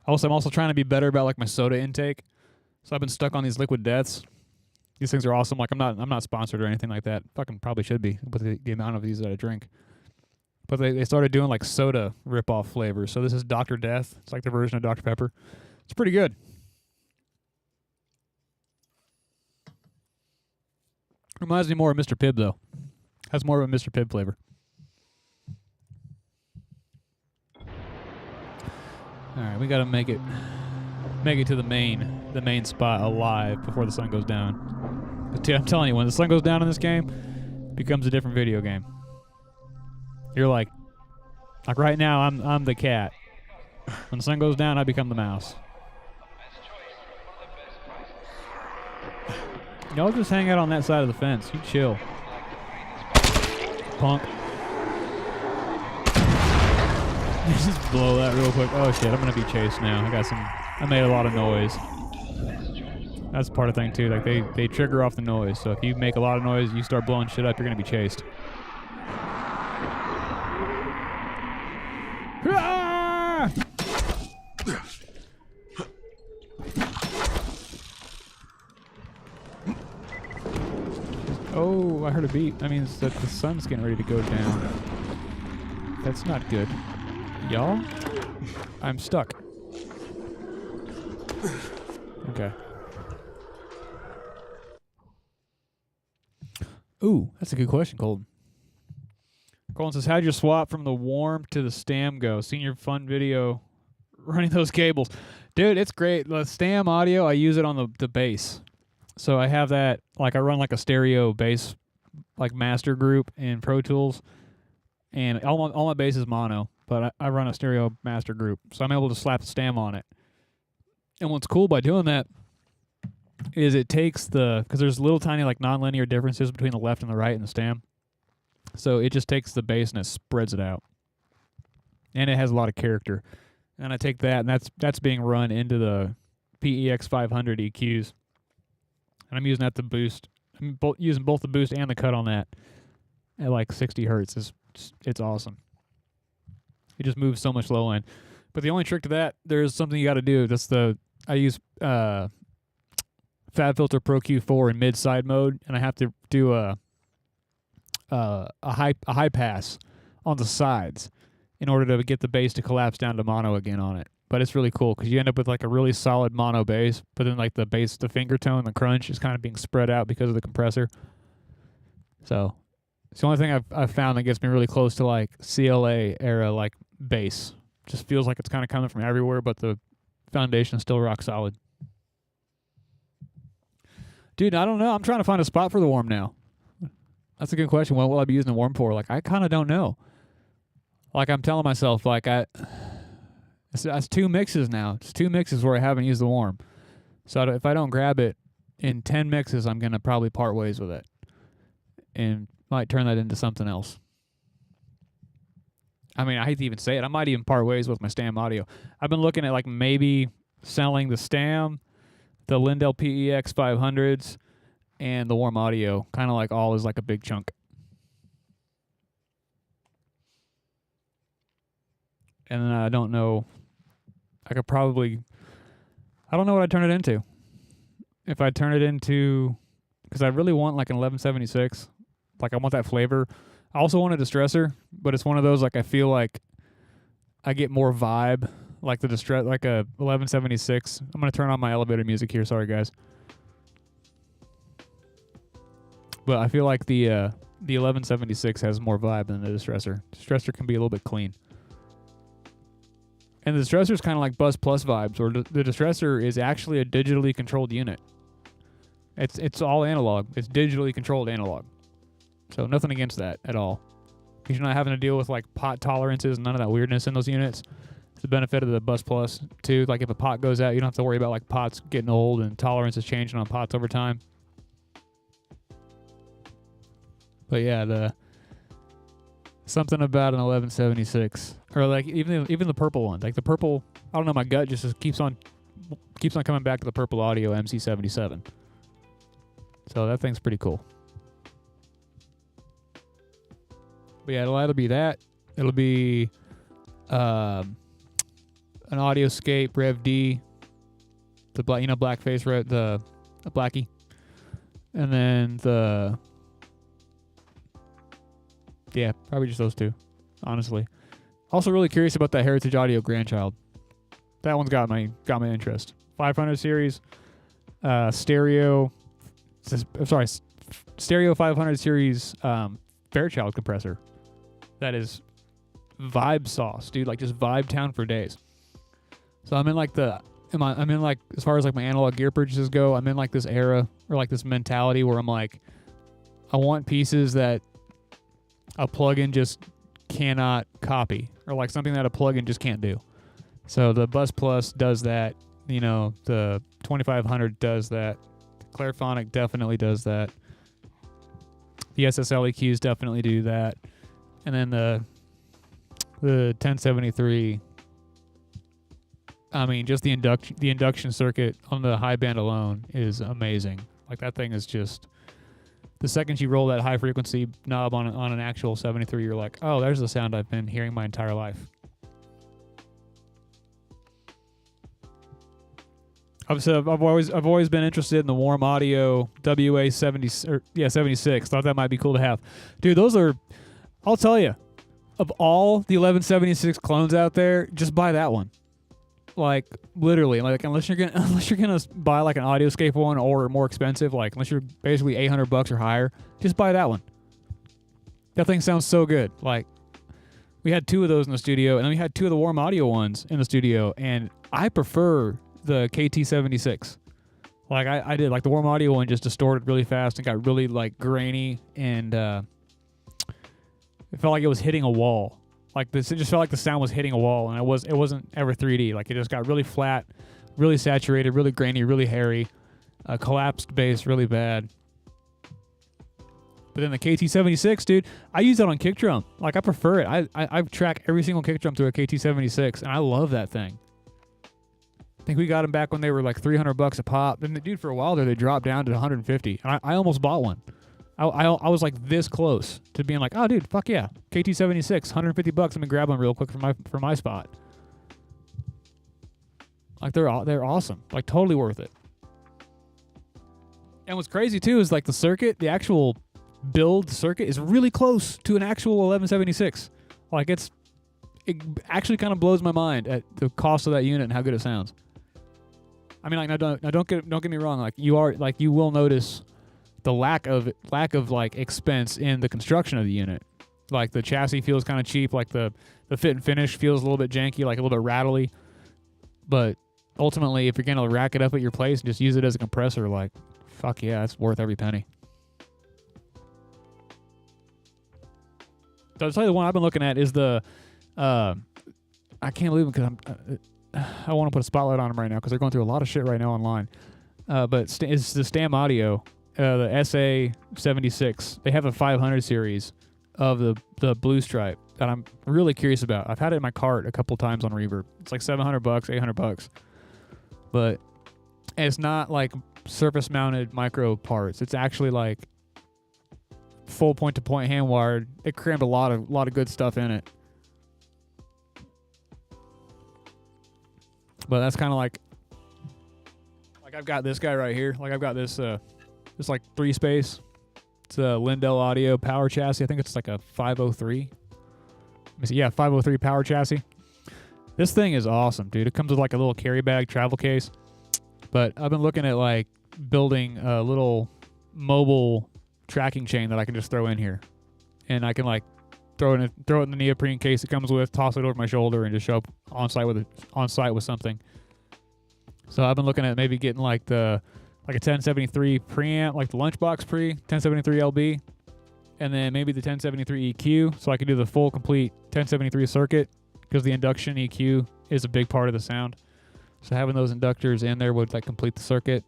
I'm also trying to be better about like my soda intake. So I've been stuck on these Liquid Deaths. These things are awesome. Like I'm not sponsored or anything like that. Fucking probably should be with the amount of these that I drink. But they started doing like soda rip-off flavors. So this is Dr. Death. It's like the version of Dr. Pepper. It's pretty good. Reminds me more of Mr. Pibb though. Has more of a Mr. Pibb flavor. All right, we got to make it to the main spot alive before the sun goes down. But I'm telling you, when the sun goes down in this game, it becomes a different video game. You're like right now, I'm the cat. When the sun goes down, I become the mouse. Y'all just hang out on that side of the fence. You chill, punk. Just blow that real quick. Oh shit, I'm gonna be chased now. I made a lot of noise. That's part of the thing too. Like they trigger off the noise. So if you make a lot of noise, you start blowing shit up, you're gonna be chased. Ah! Oh, I heard a beat. That means that the sun's getting ready to go down. That's not good. Y'all? I'm stuck. Okay. Ooh, that's a good question, Colton. Colton says, how'd your swap from the warm to the stam go? Seen your fun video running those cables. Dude, it's great. The stam audio, I use it on the bass. So I have that, like I run like a stereo bass, like master group in Pro Tools. And all my bass is mono, but I run a stereo master group. So I'm able to slap the stam on it. And what's cool by doing that is it takes because there's little tiny like nonlinear differences between the left and the right in the stam. So it just takes the bass and it spreads it out. And it has a lot of character. And I take that, and that's being run into the PEX 500 EQs. And I'm using that to boost. I'm using both the boost and the cut on that at like 60 hertz. It's awesome. It just moves so much low end. But the only trick to that, there's something you got to do. I use Fab Filter Pro Q4 in mid side mode, and I have to do a high pass on the sides in order to get the bass to collapse down to mono again on it. But it's really cool because you end up with like a really solid mono bass, but then like the bass, the finger tone, the crunch is kind of being spread out because of the compressor. So it's the only thing I've found that gets me really close to like CLA era like bass. Just feels like it's kind of coming from everywhere, but the foundation is still rock solid. Dude, I don't know. I'm trying to find a spot for the warm now. That's a good question. What will I be using the warm for? Like, I kind of don't know. Like, I'm telling myself, like, that's 2 mixes now. It's 2 mixes where I haven't used the warm. So if I don't grab it in 10 mixes, I'm going to probably part ways with it. And might turn that into something else. I mean, I hate to even say it. I might even part ways with my Stam audio. I've been looking at, like, maybe selling the Stam, the Lindell PEX 500s, and the warm audio. Kind of like all is like a big chunk. And then I don't know. I don't know what I'd turn it into. If I turn it into, because I really want like an 1176. Like I want that flavor. I also want a distressor, but it's one of those like I feel like I get more vibe, like the distress, like a 1176. I'm gonna turn on my elevator music here. Sorry guys, but I feel like the 1176 has more vibe than the distressor. Distressor can be a little bit clean. And the distressor is kind of like Buzz Plus vibes, or the distressor is actually a digitally controlled unit. It's all analog. It's digitally controlled analog. So nothing against that at all. Because you're not having to deal with like pot tolerances and none of that weirdness in those units. It's the benefit of the Buzz Plus too. Like if a pot goes out, you don't have to worry about like pots getting old and tolerances changing on pots over time. But yeah, the Something about an 1176, or like even the purple one, like the purple. I don't know. My gut just keeps on coming back to the purple audio MC77. So that thing's pretty cool. But yeah, it'll either be that, it'll be an Audioscape Rev D, the blackface the Blackie, and then yeah, probably just those two, honestly. Also really curious about that Heritage Audio Grandchild. That one's got my interest. 500 series, stereo 500 series Fairchild compressor. That is vibe sauce, dude. Like just vibe town for days. So I'm in like as far as like my analog gear purchases go, I'm in like this era or like this mentality where I'm like, I want pieces that a plugin just cannot copy, or like something that a plugin just can't do. So the Bus Plus does that. You know, the 2500 does that. Clairphonic definitely does that. The SSL EQs definitely do that. And then the 1073. I mean, just the induction circuit on the high band alone is amazing. Like that thing is just, the second you roll that high frequency knob on an actual 73, you're like, oh, there's the sound I've been hearing my entire life. I've always been interested in the Warm Audio WA 76. Thought that might be cool to have, dude. Those are, I'll tell you, of all the 1176 clones out there, just buy that one. Like literally, like unless you're gonna buy like an Audioscape one or more expensive, like unless you're basically $800 or higher, just buy that one. That thing sounds so good. Like we had 2 of those in the studio, and then we had 2 of the Warm Audio ones in the studio, and I prefer the KT76. Like I did. Like the Warm Audio one just distorted really fast and got really like grainy, and it felt like it was hitting a wall. Like this, it just felt like the sound was hitting a wall, and it wasn't ever 3D. Like it just got really flat, really saturated, really grainy, really hairy, collapsed bass really bad. But then the KT76, dude, I use that on kick drum. Like I prefer it. I track every single kick drum to a KT76, and I love that thing. I think we got them back when they were like $300 a pop. And dude, for a while there, they dropped down to 150. And I almost bought one. I was like this close to being like, oh, dude, fuck yeah, KT76, $150. Let me grab one real quick for my spot. Like they're awesome. Like totally worth it. And what's crazy too is like the circuit, the actual build circuit is really close to an actual 1176. Like it actually kind of blows my mind at the cost of that unit and how good it sounds. I mean, like, don't get me wrong. Like you will notice the lack of like expense in the construction of the unit. Like the chassis feels kind of cheap. Like the fit and finish feels a little bit janky, like a little bit rattly. But ultimately, if you're gonna rack it up at your place and just use it as a compressor, like fuck yeah, it's worth every penny. So I'll tell you the one I've been looking at is the I can't believe it because I want to put a spotlight on them right now because they're going through a lot of shit right now online. But it's the Stam Audio, the SA76. They have a 500 series of the Blue Stripe that I'm really curious about. I've had it in my cart a couple times on Reverb. It's like $700, $800, but it's not like surface mounted micro parts. It's actually like full point to point hand wired. It crammed a lot of good stuff in it. But that's kind of like I've got this guy right here. Like I've got this like 3-space. It's a Lindell Audio power chassis. I think it's like a 503. Let me see. Yeah, 503 power chassis. This thing is awesome, dude. It comes with like a little carry bag travel case. But I've been looking at like building a little mobile tracking chain that I can just throw in here, and I can like throw it in the neoprene case it comes with, toss it over my shoulder, and just show up on site with something. So I've been looking at maybe getting like a 1073 preamp, like the Lunchbox pre 1073 LB, and then maybe the 1073 EQ, so I can do the full complete 1073 circuit because the induction EQ is a big part of the sound. So having those inductors in there would like complete the circuit.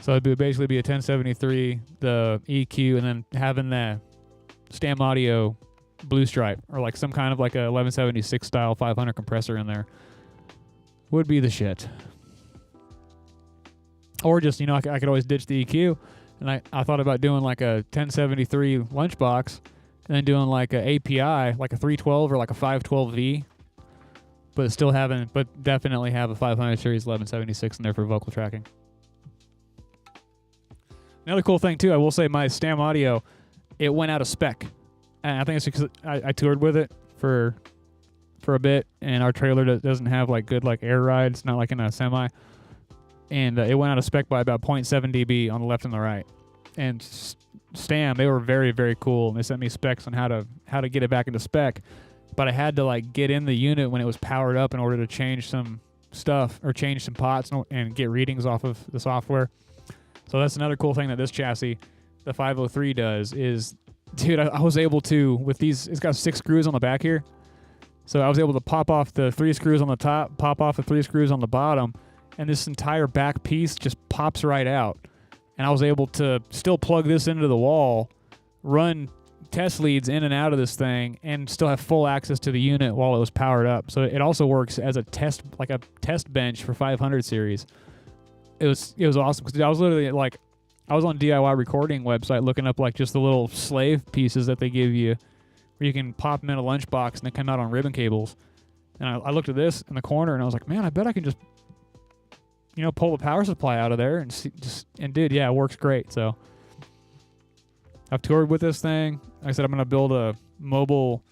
So it'd basically be a 1073, the EQ, and then having the Stam Audio blue stripe or like some kind of like a 1176 style 500 compressor in there would be the shit. Or just, I could always ditch the EQ, and I thought about doing like a 1073 lunchbox and then doing like a API, like a 312 or like a 512V, but definitely have a 500 series 1176 in there for vocal tracking. Another cool thing too, I will say my Stam Audio, it went out of spec. And I think it's because I toured with it for a bit, and our trailer doesn't have like good like air rides, not like in a semi. And it went out of spec by about 0.7 dB on the left and the right. And Stam, they were very, very cool. And they sent me specs on how to get it back into spec. But I had to like get in the unit when it was powered up in order to change some stuff or change some pots and get readings off of the software. So that's another cool thing that this chassis, the 503, does is, dude, I was able to, with these, it's got 6 screws on the back here. So I was able to pop off the 3 screws on the top, pop off the 3 screws on the bottom, and this entire back piece just pops right out. And I was able to still plug this into the wall, run test leads in and out of this thing, and still have full access to the unit while it was powered up. So it also works as a test bench for 500 series. It was awesome because I was literally like, I was on DIY recording website looking up like just the little slave pieces that they give you, where you can pop them in a lunchbox and they come out on ribbon cables. And I looked at this in the corner and I was like, man, I bet I can just, pull the power supply out of there and dude, yeah, it works great. So I've toured with this thing. Like I said, I'm gonna build a mobile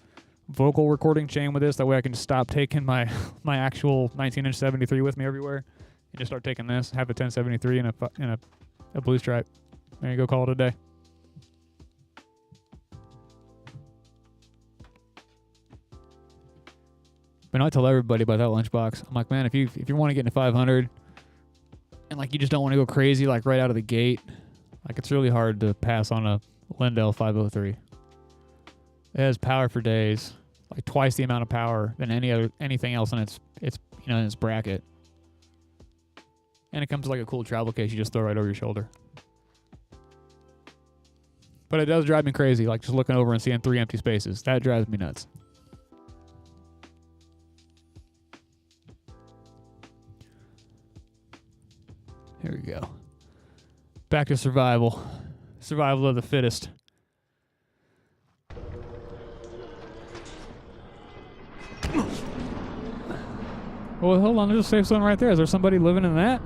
vocal recording chain with this. That way I can just stop taking my actual 19-inch 73 with me everywhere and just start taking this, have a 1073 and a blue stripe. There you go, call it a day. But I tell everybody about that lunchbox. I'm like, man, if you want to get into 500 and like you just don't want to go crazy like right out of the gate, like it's really hard to pass on a Lindell 503. It has power for days, like twice the amount of power than anything else in its bracket. And it comes with like a cool travel case you just throw right over your shoulder. But it does drive me crazy, like just looking over and seeing 3 empty spaces. That drives me nuts. Here we go. Back to survival. Survival of the fittest. Well, hold on. There's a safe zone right there. Is there somebody living in that?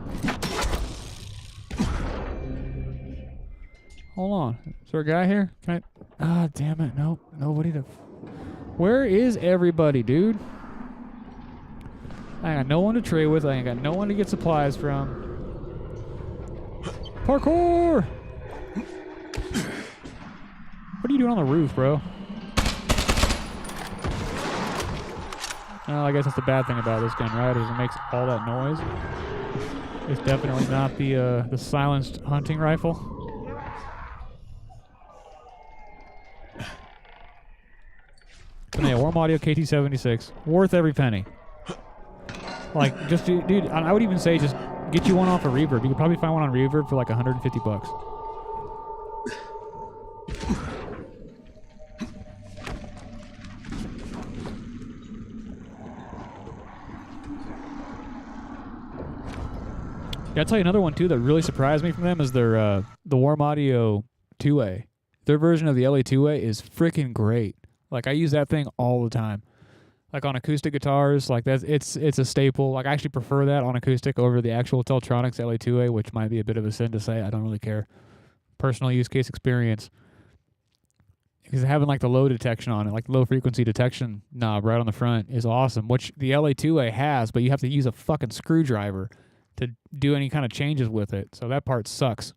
Hold on. Is there a guy here? Can I? Ah, damn it. Nope. Nobody to... Where is everybody, dude? I got no one to trade with. I ain't got no one to get supplies from. Parkour! What are you doing on the roof, bro? Oh, I guess that's the bad thing about this gun, right? Is it makes all that noise. It's definitely not the silenced hunting rifle. But yeah, Warm Audio KT76, worth every penny. Like, just dude, I would even say just get you one off of Reverb. You could probably find one on Reverb for like $150. I'll tell you another one too that really surprised me from them is their the Warm Audio 2A. Their version of the LA 2A is freaking great. Like I use that thing all the time. Like on acoustic guitars, like that's it's a staple. Like I actually prefer that on acoustic over the actual Teltronics LA 2A, which might be a bit of a sin to say. I don't really care. Personal use case experience. Because having like the low detection on it, like low frequency detection knob right on the front is awesome, which the LA 2A has, but you have to use a fucking screwdriver to do any kind of changes with it. So that part sucks.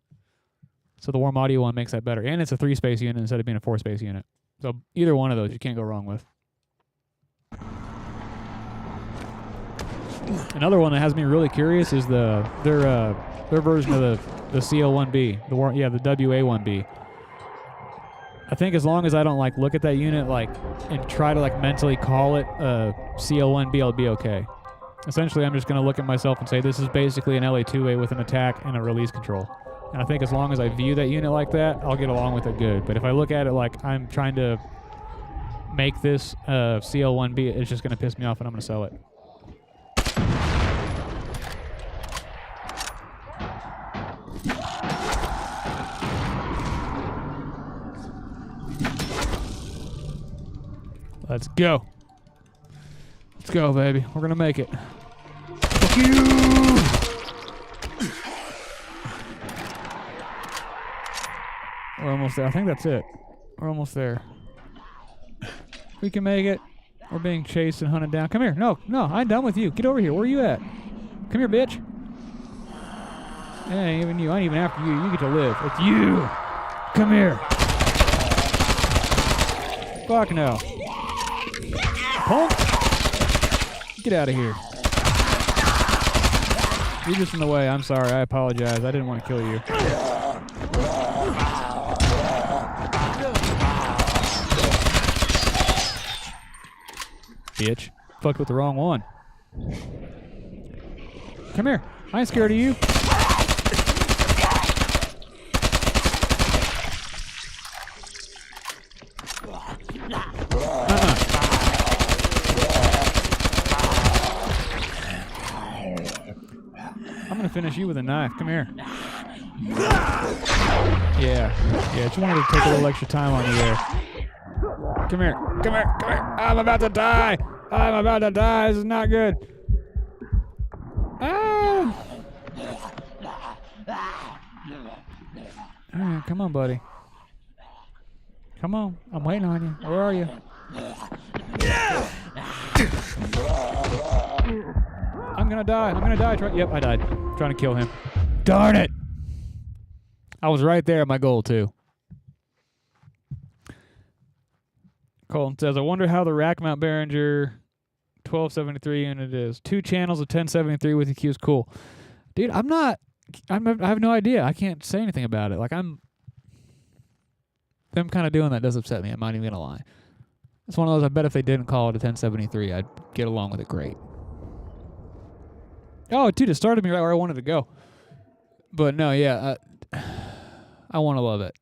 So the Warm Audio one makes that better. And it's a 3-space unit instead of being a 4-space unit. So either one of those you can't go wrong with. Another one that has me really curious is their version of the CL1B, the WA1B. I think as long as I don't like look at that unit like and try to like mentally call it a CL1B, I'll be okay. Essentially, I'm just going to look at myself and say this is basically an LA2A with an attack and a release control. And I think as long as I view that unit like that, I'll get along with it good. But if I look at it like I'm trying to make this CL1B, it's just going to piss me off and I'm going to sell it. Let's go. Let's go, baby. We're going to make it. Fuck you! We're almost there. I think that's it. We're almost there. We can make it. We're being chased and hunted down. Come here. No, I'm done with you. Get over here. Where are you at? Come here, bitch. It ain't even you. I ain't even after you. You get to live. It's you. Come here. Fuck no. Punk. Get out of here. You're just in the way. I'm sorry. I apologize. I didn't want to kill you. Bitch. Fucked with the wrong one. Come here. I ain't scared of you. I'm gonna finish you with a knife. Come here. Yeah, just wanted to take a little extra time on you there. Come here. I'm about to die. This is not good. Ah! All right, come on, buddy. Come on. I'm waiting on you. Where are you? I'm gonna die. Yep, I died. Trying to kill him. Darn it! I was right there at my goal, too. Colton says, I wonder how the rack mount Behringer 1273 unit is. 2 channels of 1073 with EQ is cool. Dude, I have no idea. I can't say anything about it. Like, them kind of doing that does upset me. I'm not even going to lie. It's one of those, I bet if they didn't call it a 1073, I'd get along with it great. Oh, dude, it started me right where I wanted to go. But no, yeah, I want to love it.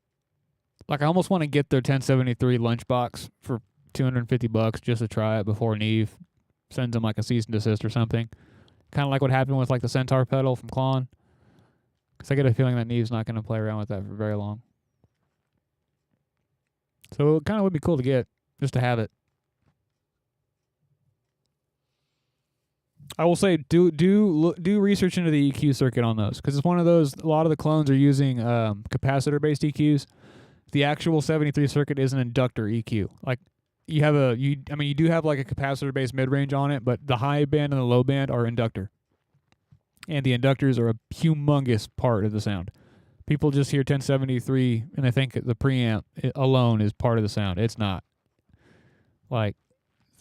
Like, I almost want to get their 1073 lunchbox for $250 just to try it before Neve sends them like a cease and desist or something. Kind of like what happened with like the Centaur pedal from Klon. Because I get a feeling that Neve's not going to play around with that for very long. So it kind of would be cool to get, just to have it. I will say, do research into the EQ circuit on those, because it's one of those. A lot of the clones are using capacitor-based EQs. The actual 73 circuit is an inductor EQ. Like you do have like a capacitor-based mid-range on it, but the high band and the low band are inductor, and the inductors are a humongous part of the sound. People just hear 1073 and they think the preamp alone is part of the sound. It's not. Like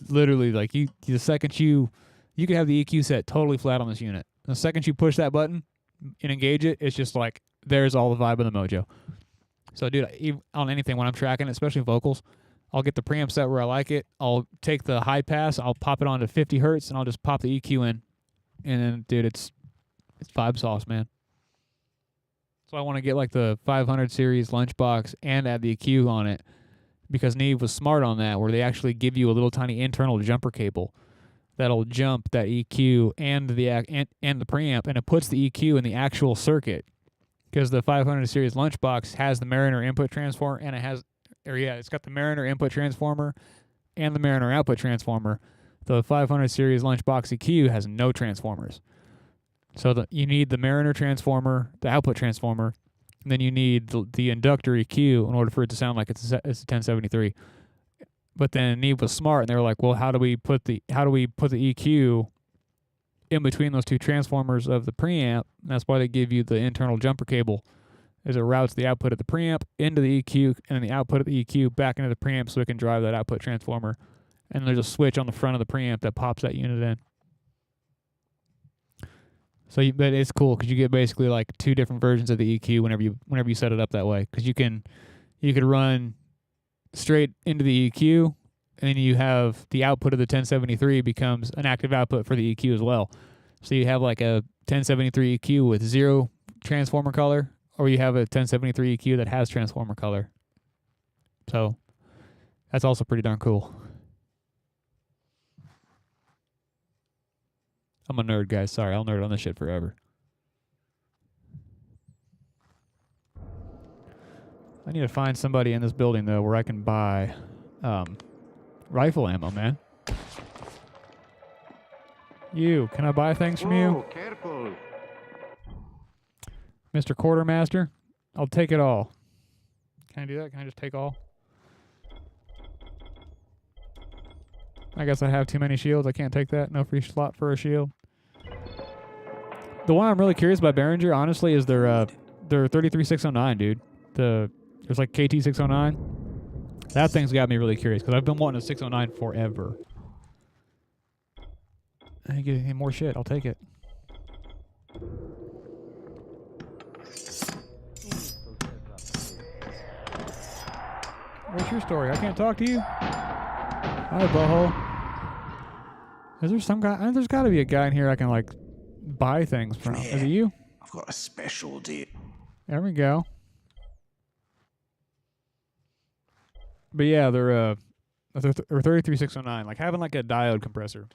literally, like the second you could have the EQ set totally flat on this unit. The second you push that button and engage it, it's just like, there's all the vibe and the mojo. So, dude, on anything, when I'm tracking it, especially vocals, I'll get the preamp set where I like it. I'll take the high pass, I'll pop it on to 50 hertz, and I'll just pop the EQ in. And then, dude, it's vibe sauce, man. So I want to get like the 500 series lunchbox and add the EQ on it, because Neve was smart on that, where they actually give you a little tiny internal jumper cable that'll jump that EQ and the preamp, and it puts the EQ in the actual circuit, because the 500 series lunchbox has the Mariner input transformer, and it's got the Mariner input transformer and the Mariner output transformer. The 500 series lunchbox EQ has no transformers, so you need the Mariner transformer, the output transformer, and then you need the inductor EQ in order for it to sound like it's a 1073. But then Neve was smart, and they were like, well, how do we put the EQ in between those two transformers of the preamp? And that's why they give you the internal jumper cable, as it routes the output of the preamp into the EQ, and then the output of the EQ back into the preamp so it can drive that output transformer. And there's a switch on the front of the preamp that pops that unit in. So, but it's cool because you get basically like 2 different versions of the EQ whenever you set it up that way. Because you could run straight into the EQ, and you have the output of the 1073 becomes an active output for the EQ as well. So you have like a 1073 EQ with 0 transformer color, or you have a 1073 EQ that has transformer color. So That's also pretty darn cool. I'm a nerd, guys. Sorry, I'll nerd on this shit forever. I need to find somebody in this building, though, where I can buy rifle ammo, man. You, can I buy things from you? Careful. Mr. Quartermaster? I'll take it all. Can I do that? Can I just take all? I guess I have too many shields. I can't take that. No free slot for a shield. The one I'm really curious about Behringer, honestly, is their 33609, dude. There's like KT 609. That thing's got me really curious because I've been wanting a 609 forever. I get any more shit. I'll take it. What's your story? I can't talk to you. Hi, butthole. Is there some guy? There's got to be a guy in here I can like buy things from. Is it you? I've got a special deal. There we go. But yeah, they're 33609, like having like a diode compressor.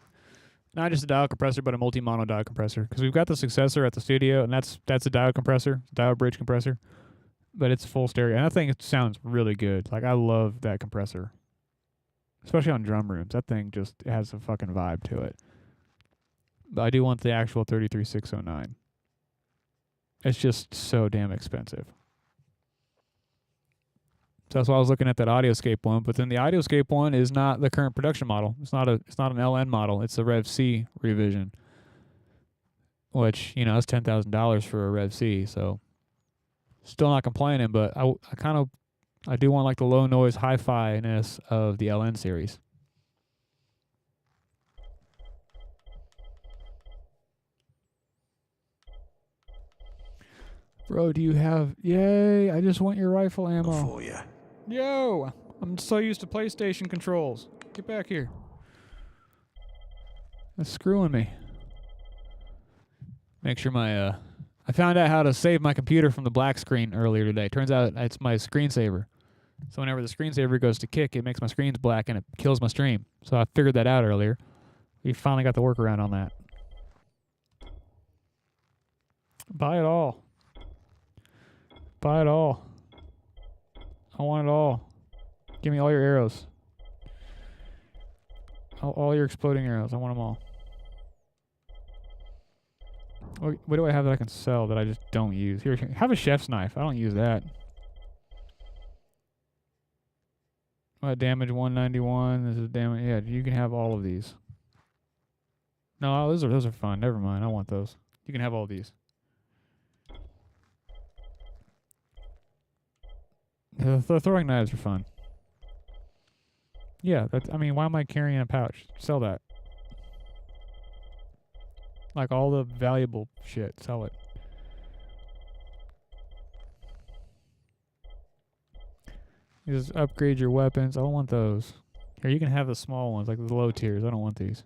Not just a diode compressor, but a multi-mono diode compressor. Because we've got the successor at the studio, and that's a diode compressor, diode bridge compressor. But it's full stereo. And I think it sounds really good. Like, I love that compressor. Especially on drum rooms. That thing just has a fucking vibe to it. But I do want the actual 33609. It's just so damn expensive. So that's why I was looking at that Audioscape one. But then the Audioscape one is not the current production model. It's not an LN model. It's a Rev C revision. Which, you know, is $10,000 for a Rev C. So still not complaining, but I do want like the low noise hi-fi-ness of the LN series. Bro, do you have... Yay, I just want your rifle ammo. For you. Yo, I'm so used to PlayStation controls. Get back here. That's screwing me. Make sure my... I found out how to save my computer from the black screen earlier today. Turns out it's my screensaver. So whenever the screensaver goes to kick, it makes my screens black and it kills my stream. So I figured that out earlier. We finally got the workaround on that. Buy it all. Buy it all. I want it all. Give me all your arrows. All your exploding arrows. I want them all. What do I have that I can sell that I just don't use? Here, have a chef's knife. I don't use that. Damage 191. This is damage. Yeah, you can have all of these. No, those are fun. Never mind. I want those. You can have all these. The throwing knives are fun. Yeah, I mean, why am I carrying a pouch? Sell that. Like all the valuable shit, sell it. You just upgrade your weapons. I don't want those. Here, you can have the small ones, like the low tiers. I don't want these.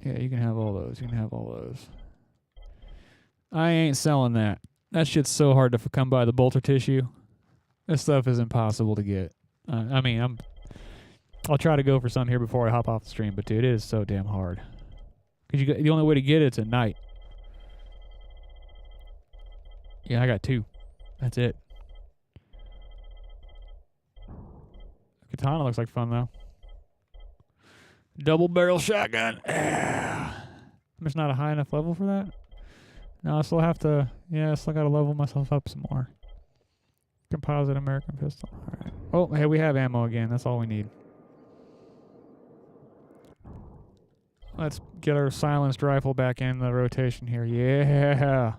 Yeah, you can have all those. You can have all those. I ain't selling that. That shit's so hard to come by, the bolter tissue. This stuff is impossible to get. I mean, I'll try to go for some here before I hop off the stream, but dude, it is so damn hard. Cause the only way to get it's at night. Yeah, I got 2. That's it. Katana looks like fun though. Double barrel shotgun. I'm just not a high enough level for that. No, I still have to. Yeah, I still got to level myself up some more. Composite American pistol. All right. Oh, hey, we have ammo again. That's all we need. Let's get our silenced rifle back in the rotation here. Yeah.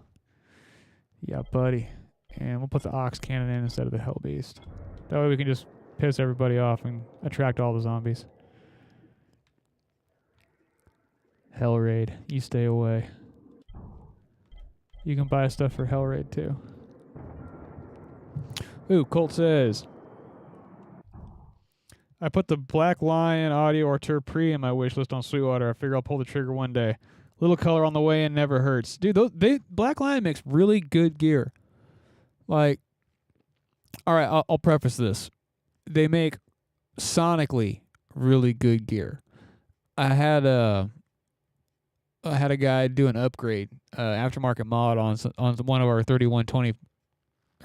Yeah, buddy. And we'll put the ox cannon in instead of the hell beast. That way we can just piss everybody off and attract all the zombies. Hell raid. You stay away. You can buy stuff for hell raid too. Ooh, Colt says, I put the Black Lion Audio Artur Pre in my wish list on Sweetwater. I figure I'll pull the trigger one day. Little color on the way in never hurts. Dude, Black Lion makes really good gear. Like, All right, I'll preface this. They make sonically really good gear. I had a guy do an upgrade, aftermarket mod on one of our 3120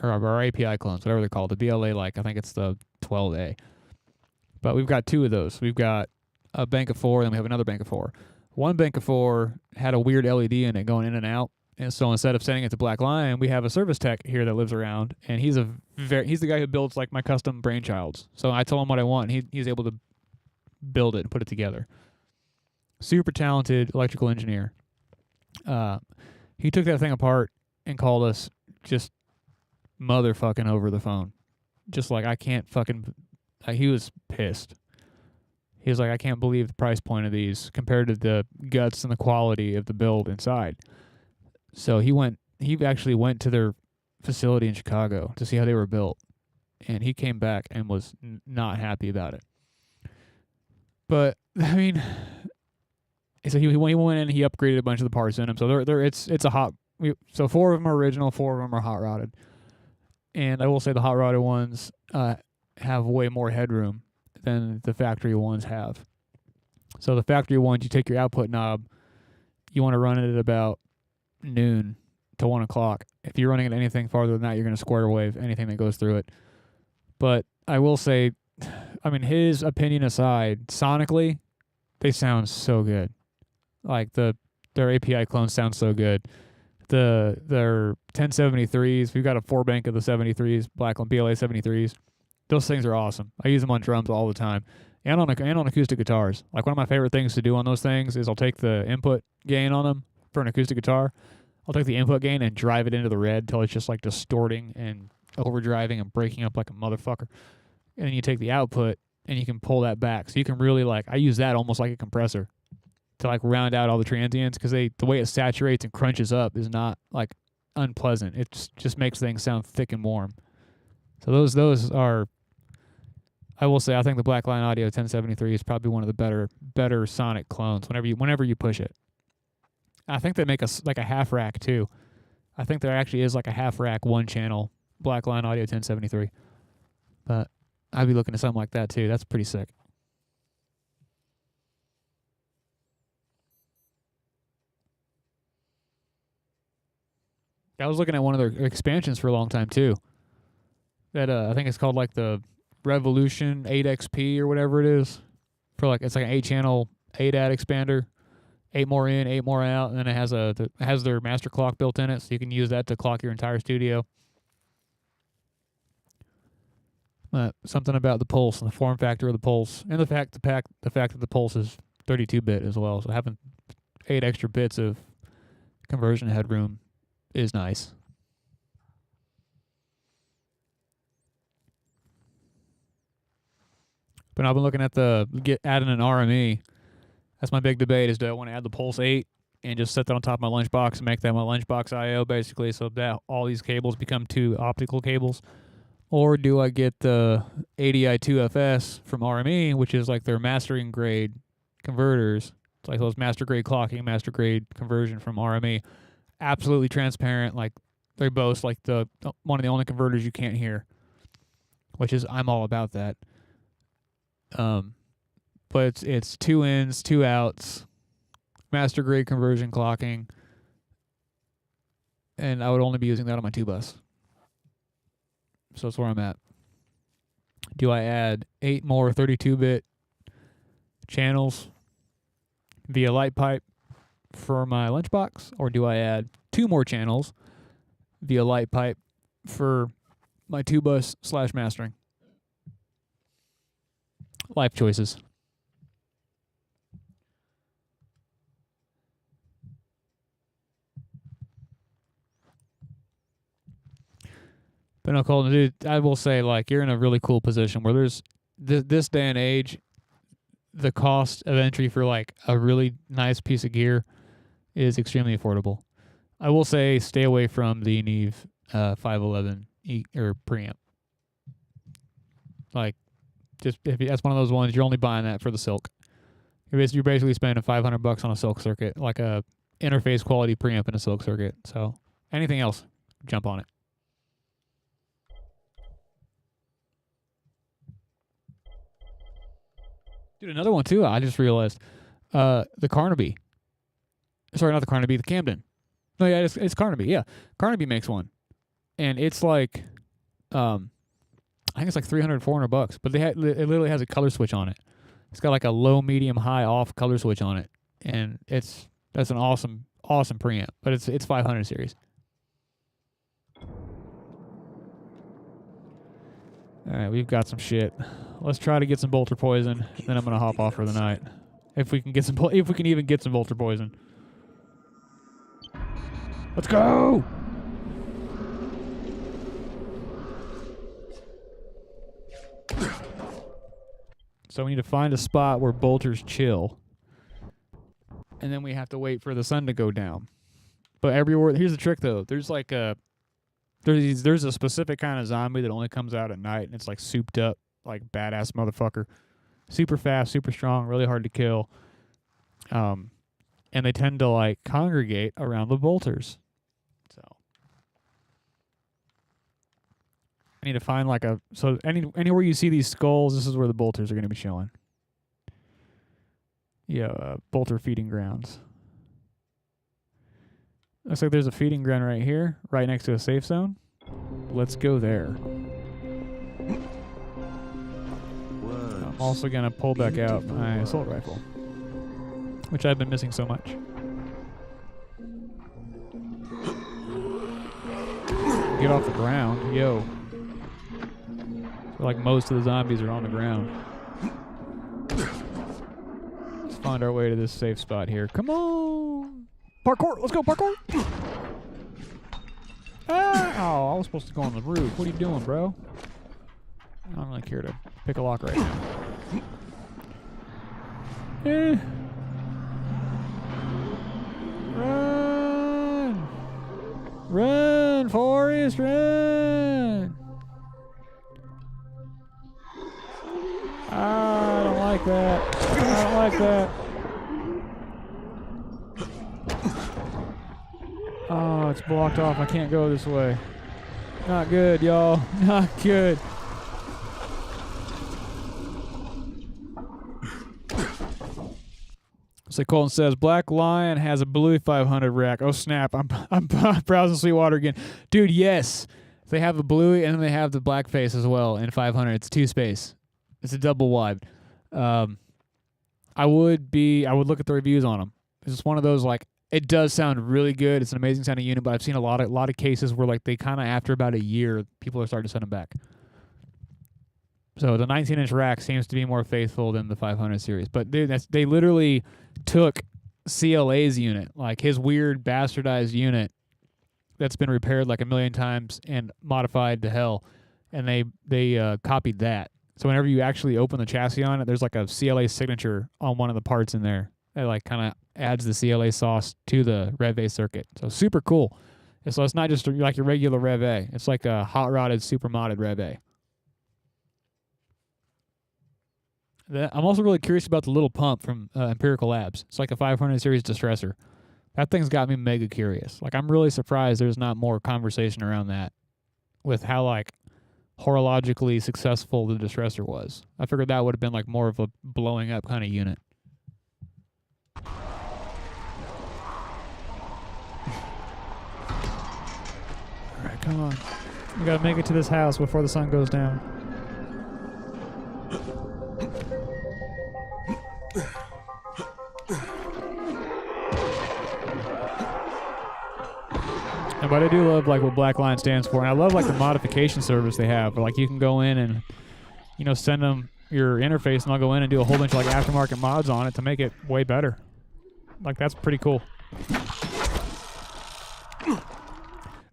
or our API clones, whatever they're called, the BLA, like I think it's the 12A. But we've got two of those. We've got a bank of four, and then we have another bank of four. One bank of four had a weird LED in it going in and out. And so instead of sending it to Black Lion, we have a service tech here that lives around, and he's the guy who builds like my custom brainchilds. So I tell him what I want, and he's able to build it and put it together. Super talented electrical engineer. He took that thing apart and called us just motherfucking over the phone. Just like, I can't fucking... he was pissed. He was like, I can't believe the price point of these compared to the guts and the quality of the build inside. So he actually went to their facility in Chicago to see how they were built. And he came back and was not happy about it. But, I mean... So he went in and he upgraded a bunch of the parts in them. So it's a hot... So 4 of them are original, 4 of them are hot rodded. And I will say the hot rodded ones have way more headroom than the factory ones have. So the factory ones, you take your output knob, you want to run it at about noon to 1 o'clock. If you're running it anything farther than that, you're going to square wave anything that goes through it. But I will say, I mean, his opinion aside, sonically, they sound so good. Like their API clones sound so good. Their 1073s, we've got a 4 bank of the 73s, Blackland BLA 73s. Those things are awesome. I use them on drums all the time, and on acoustic guitars. Like one of my favorite things to do on those things is I'll take the input gain on them for an acoustic guitar. I'll take the input gain and drive it into the red till it's just like distorting and overdriving and breaking up like a motherfucker. And then you take the output and you can pull that back, so you can really I use that almost like a compressor to like round out all the transients, because the way it saturates and crunches up is not like unpleasant. It just makes things sound thick and warm. So those are, I will say, I think the Black Lion Audio 1073 is probably one of the better sonic clones whenever you push it. I think they make a half rack too. I think there actually is like a half rack 1-channel Black Lion Audio 1073. But I'd be looking at something like that too. That's pretty sick. I was looking at one of their expansions for a long time too. That I think it's called like the Revolution 8XP or whatever it is. It's like an 8-channel 8-add expander, 8 more in, 8 more out, and then it has their master clock built in it, so you can use that to clock your entire studio. Something about the pulse and the form factor of the pulse, and the fact that the pulse is 32-bit as well. So having 8 extra bits of conversion headroom is nice. But I've been looking at adding an RME. That's my big debate, is do I want to add the Pulse 8 and just set that on top of my lunchbox and make that my lunchbox I/O basically, so that all these cables become 2 optical cables? Or do I get the ADI2FS from RME, which is like their mastering grade converters? It's like those master grade clocking, master grade conversion from RME. Absolutely transparent, like they boast like one of the only converters you can't hear, which is, I'm all about that. But it's 2 ins, 2 outs, master grade conversion clocking, and I would only be using that on my 2-bus. So that's where I'm at. Do I add 8 more 32-bit channels via light pipe for my lunchbox, or do I add 2 more channels via light pipe for my 2-bus / mastering? Life choices. But no, Colton, dude, I will say, like, you're in a really cool position where there's this day and age, the cost of entry for like a really nice piece of gear is extremely affordable. I will say, stay away from the Neve 511 or preamp. Like, just if that's one of those ones, you're only buying that for the silk. You're basically spending $500 on a silk circuit, like a interface quality preamp in a silk circuit. So anything else, jump on it. Dude, another one too. I just realized, the Carnaby. Sorry, not the Carnaby, the Camden. No, yeah, it's Carnaby. Yeah, Carnaby makes one, and it's like, I think it's like $300, $400, but it literally has a color switch on it. It's got like a low, medium, high, off color switch on it, and that's an awesome preamp. But it's 500 series. All right, we've got some shit. Let's try to get some bolter poison. Then I'm gonna hop off for the night. If we can get some, if we can even get some bolter poison. Let's go. So we need to find a spot where bolters chill, and then we have to wait for the sun to go down. But everywhere, here's the trick though. There's like there's a specific kind of zombie that only comes out at night, and it's like souped up, like badass motherfucker, super fast, super strong, really hard to kill. And they tend to like congregate around the bolters. So I need to find like anywhere you see these skulls, this is where the bolters are going to be showing. Yeah, bolter feeding grounds. Looks like there's a feeding ground right here, right next to a safe zone. Let's go there. I'm also going to pull back out my assault rifle, which I've been missing so much. Get off the ground. Yo. Like most of the zombies are on the ground. Let's find our way to this safe spot here. Come on! Parkour! Let's go, parkour! Ah! Oh, I was supposed to go on the roof. What are you doing, bro? I don't really care to pick a lock right now. Run! Run, Forrest, run! I don't like that. I don't like that. Oh, it's blocked off. I can't go this way. Not good, y'all. Not good. So Colton says, Black Lion has a blue 500 rack. Oh, snap. I'm browsing Sweetwater again. Dude, yes. They have a bluey and then they have the black face as well in 500. It's 2-space. It's a double wide. I would look at the reviews on them. It's just one of those, like, it does sound really good. It's an amazing sounding unit, but I've seen a lot of cases where, like, they kind of, after about a year, people are starting to send them back. So the 19-inch rack seems to be more faithful than the 500 series. But dude, they literally took CLA's unit, like his weird bastardized unit that's been repaired like a million times and modified to hell, and they copied that. So whenever you actually open the chassis on it, there's like a CLA signature on one of the parts in there. It like kind of adds the CLA sauce to the Rev A circuit. So super cool. And so it's not just like your regular Rev A. It's like a hot rodded, super modded Rev A. I'm also really curious about the little pump from Empirical Labs. It's like a 500 series distressor. That thing's got me mega curious. Like, I'm really surprised there's not more conversation around that with how, like, horologically successful the distressor was. I figured that would have been, like, more of a blowing up kind of unit. All right, come on. We gotta make it to this house before the sun goes down. But I do love like what Black Lion stands for, and I love like the modification service they have. Like you can go in and send them your interface, and I'll go in and do a whole bunch of like aftermarket mods on it to make it way better. Like that's pretty cool.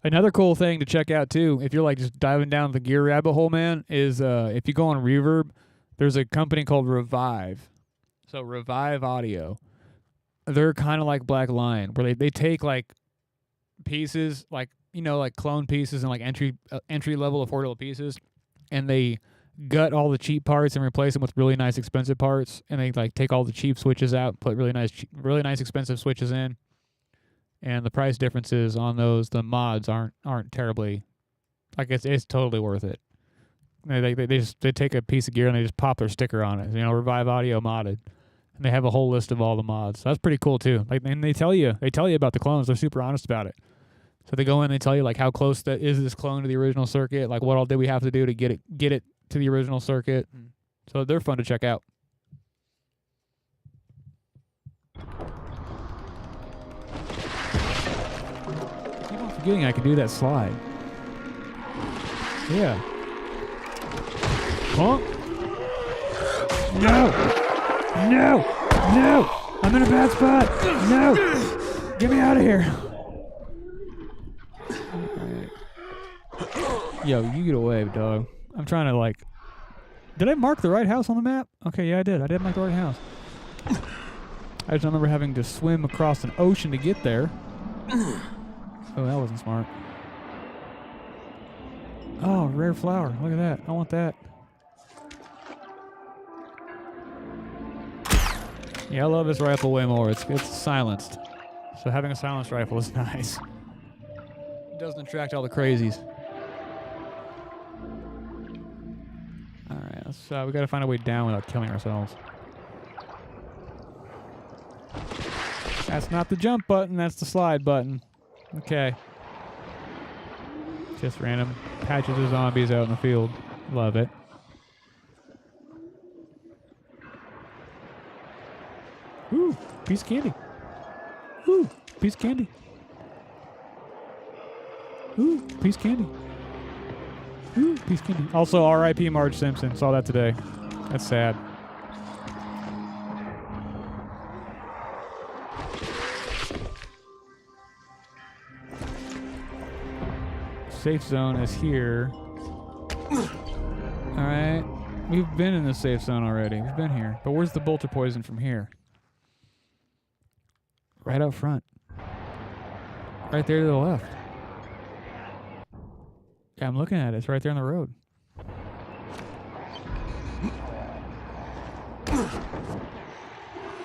Another cool thing to check out too, if you're like just diving down the gear rabbit hole, man, is if you go on Reverb, there's a company called Revive. So Revive Audio. They're kind of like Black Lion, where they take like pieces, like like clone pieces and like entry level affordable pieces, and they gut all the cheap parts and replace them with really nice expensive parts, and they like take all the cheap switches out, put really nice expensive switches in, and the price differences on those, the mods aren't terribly, like it's totally worth it. they take a piece of gear and they just pop their sticker on it. You know, Revive Audio modded, and they have a whole list of all the mods. That's pretty cool too. Like, and they tell you about the clones. They're super honest about it. So they go in and they tell you like how close that is this clone to the original circuit. Like what all did we have to do to get it to the original circuit. So they're fun to check out. I keep on forgetting I can do that slide. Yeah. Huh? No! No! No! I'm in a bad spot! No! Get me out of here! Right. Yo, you get away, dog. I'm trying to, like... Did I mark the right house on the map? Okay, yeah, I did. I did mark the right house. I just remember having to swim across an ocean to get there. Oh, that wasn't smart. Oh, rare flower. Look at that. I want that. Yeah, I love this rifle way more. It's silenced. So having a silenced rifle is nice. It doesn't attract all the crazies. Alright, we gotta find a way down without killing ourselves. That's not the jump button, that's the slide button. Okay. Just random patches of zombies out in the field. Love it. Ooh, piece of candy. Ooh, piece of candy. Ooh, piece of candy. Ooh, piece of candy. Also, R.I.P. Marge Simpson. Saw that today. That's sad. Safe zone is here. Alright. We've been in the safe zone already. We've been here. But where's the bolter poison from here? Right out front. Right there to the left. Yeah, I'm looking at it. It's right there on the road.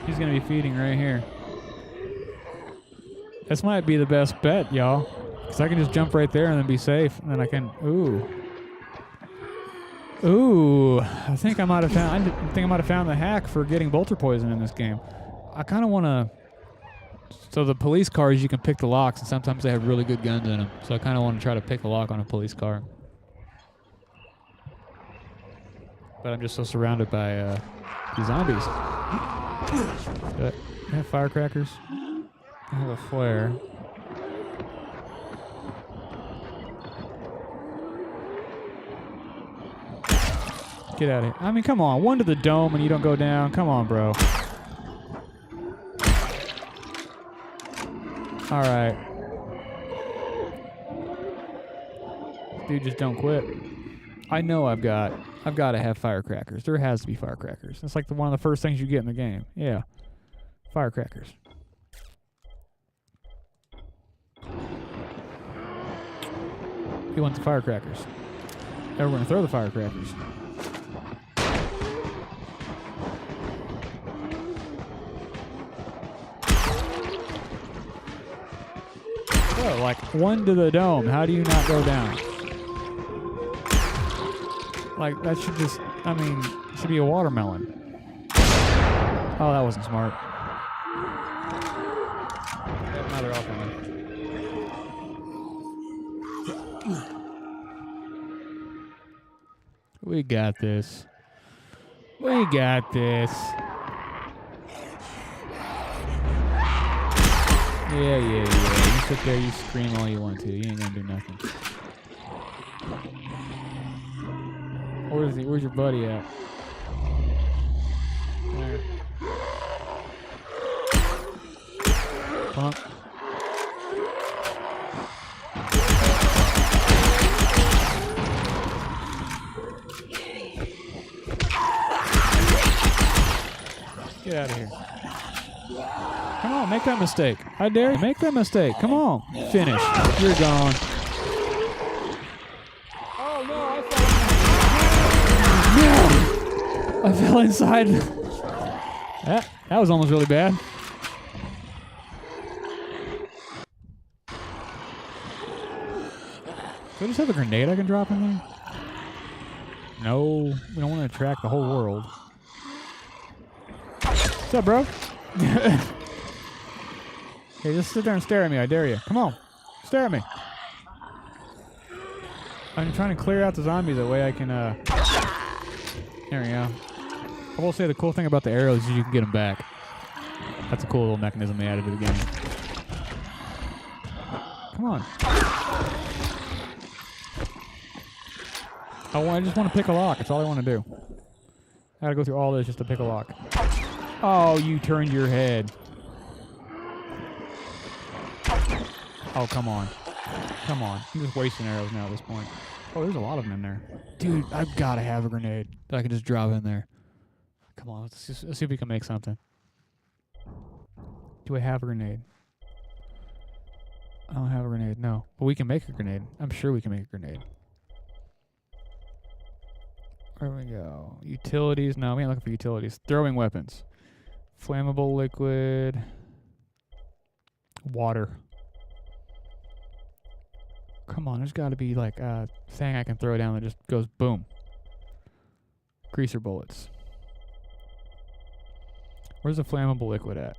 He's going to be feeding right here. This might be the best bet, y'all. Because I can just jump right there and then be safe. And then I can... Ooh. Ooh. I think I might have found the hack for getting bolter poison in this game. I kind of want to... So the police cars, you can pick the locks, and sometimes they have really good guns in them. So I kind of want to try to pick a lock on a police car. But I'm just so surrounded by these zombies. But I have firecrackers. I have a flare. Get out of here. I mean, come on. One to the dome and you don't go down. Come on, bro. All right. Dude, just don't quit. I know I've got to have firecrackers. There has to be firecrackers. It's like one of the first things you get in the game. Yeah. Firecrackers. He wants the firecrackers. Now we're going to throw the firecrackers. Oh, like one to the dome. How do you not go down? Like, that should just, I mean, it should be a watermelon. Oh, that wasn't smart. Now they're all coming. We got this. We got this. Yeah. You sit there, you scream all you want to. You ain't gonna do nothing. Where's your buddy at? There. Punk. Get out of here. Come on, make that mistake. I dare you. Make that mistake. Come on. Finish. You're gone. Oh, no. I fell inside. That was almost really bad. Do I just have a grenade I can drop in there? No, we don't want to attract the whole world. What's up, bro? Hey, just sit there and stare at me. I dare you. Come on. Stare at me. I'm trying to clear out the zombies. That way I can, There we go. I will say the cool thing about the arrows is you can get them back. That's a cool little mechanism they added to the game. Come on. I just want to pick a lock. That's all I want to do. I gotta go through all this just to pick a lock. Oh, you turned your head. Oh, come on. Come on. I'm just wasting arrows now at this point. Oh, there's a lot of them in there. Dude, I've got to have a grenade that I can just drop in there. Come on, let's see if we can make something. Do I have a grenade? I don't have a grenade, no. But we can make a grenade. I'm sure we can make a grenade. Where we go? Utilities. No, we ain't looking for utilities. Throwing weapons. Flammable liquid. Water. Come on, there's got to be like a thing I can throw down that just goes boom. Greaser bullets. Where's the flammable liquid at?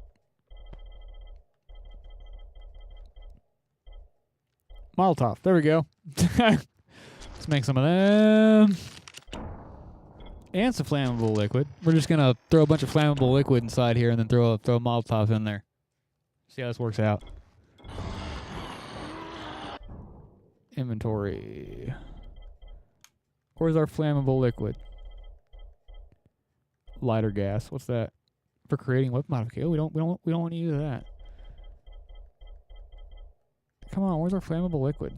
Molotov. There we go. Let's make some of them. And some flammable liquid. We're just going to throw a bunch of flammable liquid inside here and then throw a Molotov in there. See how this works out. Inventory. Where's our flammable liquid? Lighter gas. What's that? For creating weapon modification. We don't want to use that. Come on, where's our flammable liquid?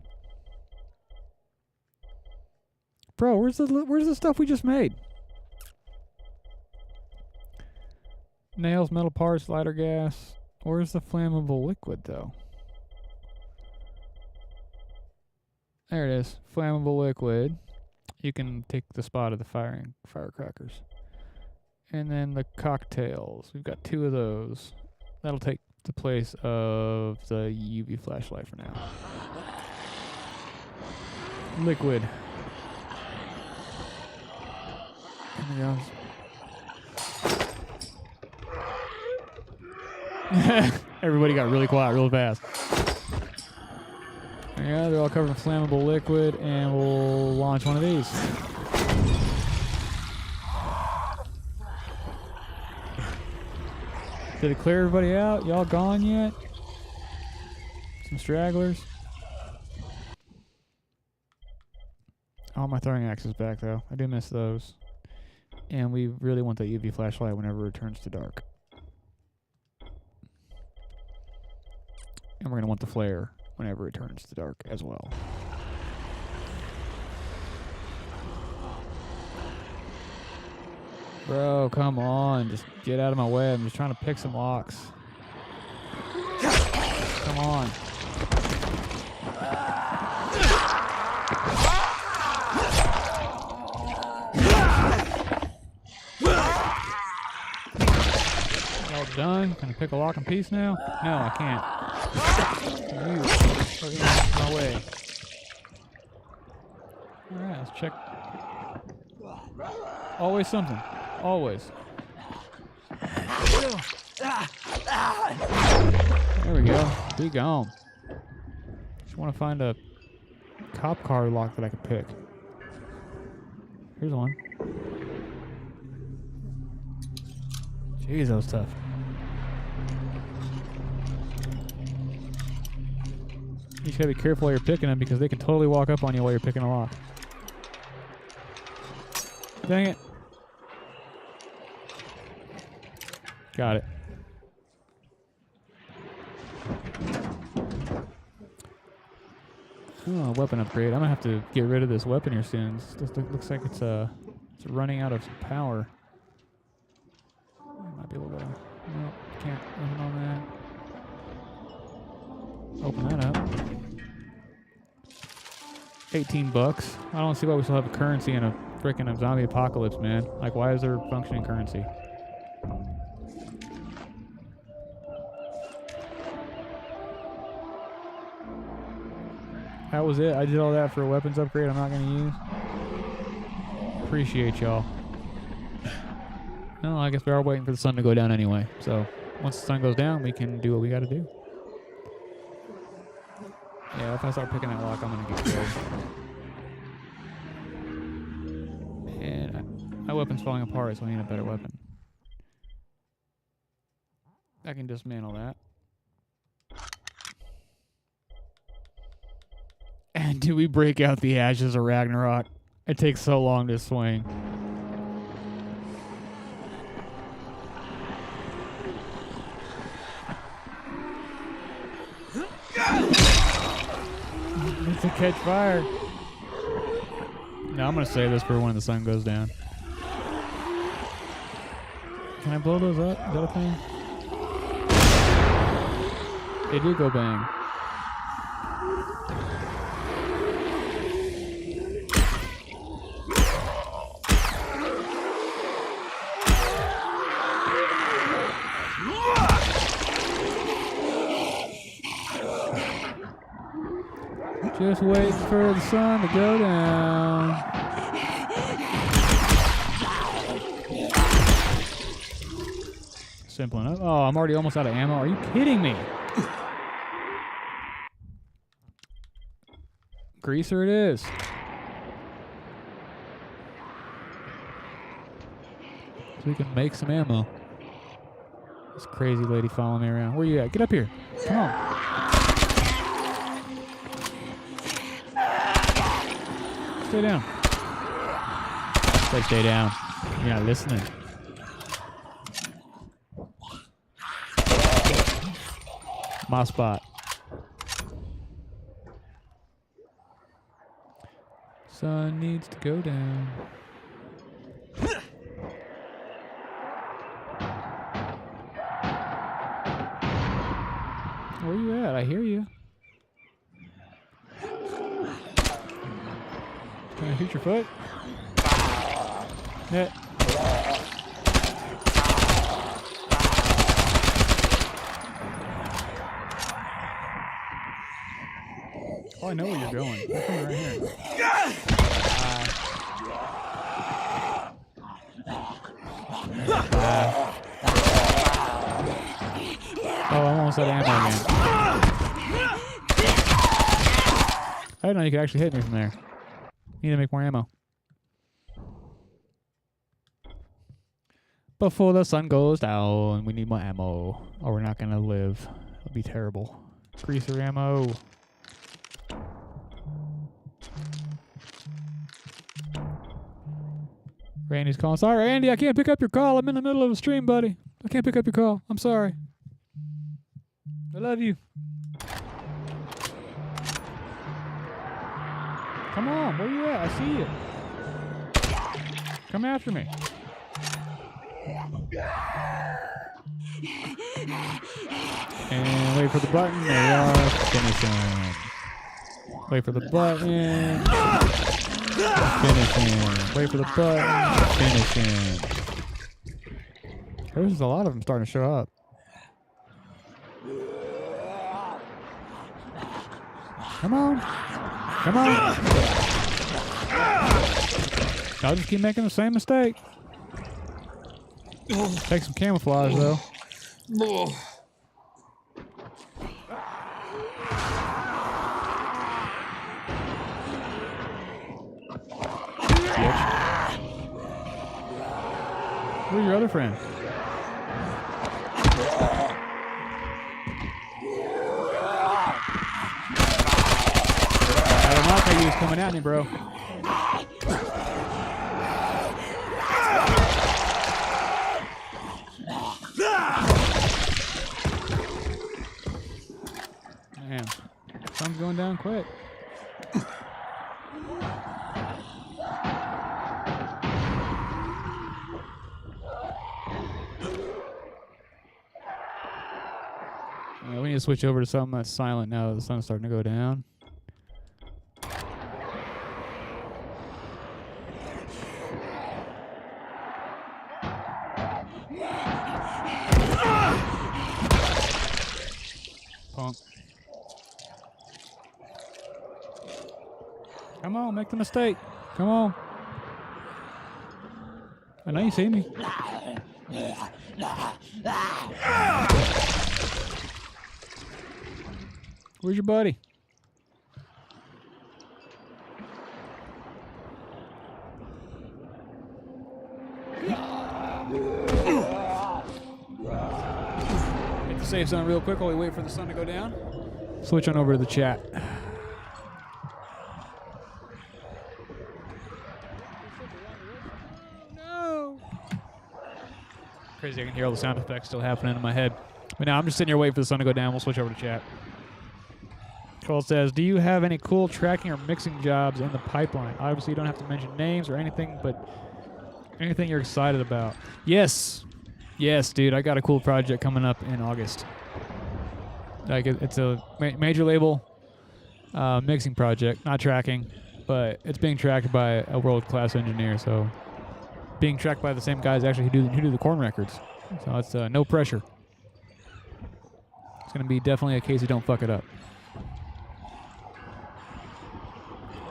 Bro, where's the stuff we just made? Nails, metal parts, lighter gas. Where's the flammable liquid though? There it is. Flammable liquid. You can take the spot of the firecrackers. And then the cocktails. We've got 2 of those. That'll take the place of the UV flashlight for now. Liquid. There we go. Everybody got really quiet real fast. Yeah, they're all covered in flammable liquid, and we'll launch one of these. Did it clear everybody out? Y'all gone yet? Some stragglers. I want my throwing axes back, though. I do miss those. And we really want that UV flashlight whenever it turns to dark. And we're going to want the flare whenever it turns to dark as well. Bro, come on. Just get out of my way. I'm just trying to pick some locks. Come on. All done. Can I pick a lock in peace now? No, I can't. You are in my way. Alright, let's check. Always something. Always. There we go. Be gone. Just want to find a cop car lock that I could pick. Here's one. Jeez, that was tough. You just gotta be careful while you're picking them because they can totally walk up on you while you're picking a lock. Dang it. Got it. Oh, weapon upgrade. I'm gonna have to get rid of this weapon here soon. This looks like it's running out of power. Might be a little bit. No, can't open on that. Open that up. $18. I don't see why we still have a currency in a freaking zombie apocalypse, man. Like, why is there functioning currency? That was it. I did all that for a weapons upgrade I'm not going to use. Appreciate y'all. No, I guess we are waiting for the sun to go down anyway. So once the sun goes down, we can do what we got to do. Yeah, if I start picking that lock, I'm gonna get killed. And my weapon's falling apart, so I need a better weapon. I can dismantle that. And do we break out the ashes of Ragnarok? It takes so long to swing. It's a catch fire. No, I'm gonna save this for when the sun goes down. Can I blow those up? Is that a thing? They do go bang. Just waiting for the sun to go down. Simple enough. Oh, I'm already almost out of ammo. Are you kidding me? Greaser it is. So we can make some ammo. This crazy lady following me around. Where you at? Get up here. Come on. Stay down. Stay down. You're not listening. My spot. Sun needs to go down. Where you at? I hear you. Can I shoot your foot? Yeah. Oh, I know where you're going. You're coming right here. Oh, I'm almost out of ammo again. I didn't know you could actually hit me from there. Need to make more ammo. Before the sun goes down, we need more ammo. Or we're not gonna live. It'll be terrible. Greaser ammo. Randy's calling. Sorry, Andy, I can't pick up your call. I'm in the middle of a stream, buddy. I can't pick up your call. I'm sorry. I love you. Come on, where you at? I see you. Come after me. And wait for the button. There we are. Finish him. Wait for the button. Finish him. Wait for the button. Finish him. There's a lot of them starting to show up. Come on. Come on. I'll just keep making the same mistake. Take some camouflage, though. Where's your other friend? I don't know if he was coming at me, bro. Man, sun's going down quick. We need to switch over to something that's silent now that the sun's starting to go down. Punk. Come on, make the mistake. Come on. I know you see me. Where's your buddy? Hit the safe zone real quick while we wait for the sun to go down. Switch on over to the chat. No. Crazy, I can hear all the sound effects still happening in my head. But now I'm just sitting here waiting for the sun to go down. We'll switch over to chat. Cole says, do you have any cool tracking or mixing jobs in the pipeline? Obviously, you don't have to mention names or anything, but anything you're excited about. Yes. Yes, dude. I got a cool project coming up in August. Like, it's a major label mixing project, not tracking, but it's being tracked by a world-class engineer, so being tracked by the same guys actually who do the Korn records. So it's no pressure. It's going to be definitely a case you don't fuck it up.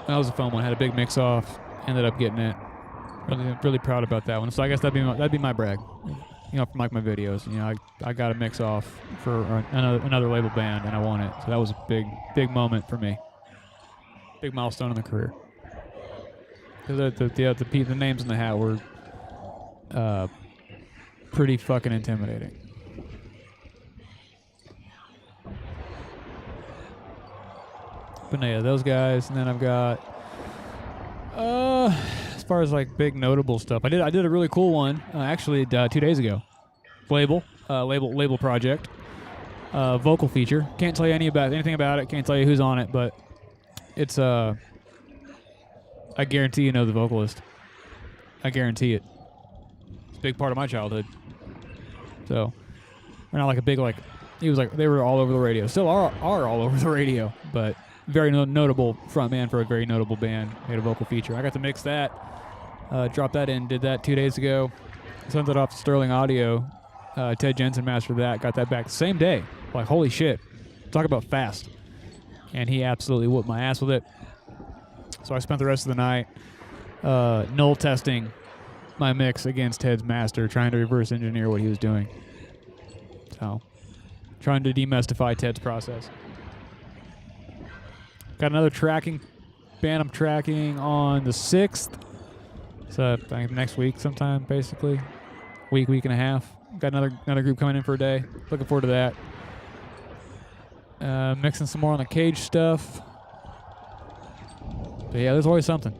That was a fun one. Had a big mix-off. Ended up getting it. Really proud about that one. So I guess that'd be my brag. You know, from like my videos. You know, I got a mix-off for another label band, and I won it. So that was a big moment for me. Big milestone in the career. Because the names in the hat were pretty fucking intimidating. But no, yeah, those guys, and then I've got as far as like big notable stuff, I did a really cool one actually 2 days ago. Label project, vocal feature. Can't tell you anything about it. Can't tell you who's on it, but it's I guarantee you know the vocalist. I guarantee it. It's a big part of my childhood. So we're not like a big like he was like they were all over the radio. Still are all over the radio, but. Very notable frontman for a very notable band. Made a vocal feature. I got to mix that. Dropped that in. Did that 2 days ago. Sent it off to Sterling Audio. Ted Jensen mastered that. Got that back the same day. Like, holy shit. Talk about fast. And he absolutely whooped my ass with it. So I spent the rest of the night null testing my mix against Ted's master, trying to reverse engineer what he was doing. So, trying to demystify Ted's process. Got another tracking band I'm tracking on the 6th. So I think next week sometime, basically. Week and a half. Got another group coming in for a day. Looking forward to that. Mixing some more on the Cage stuff. But yeah, there's always something.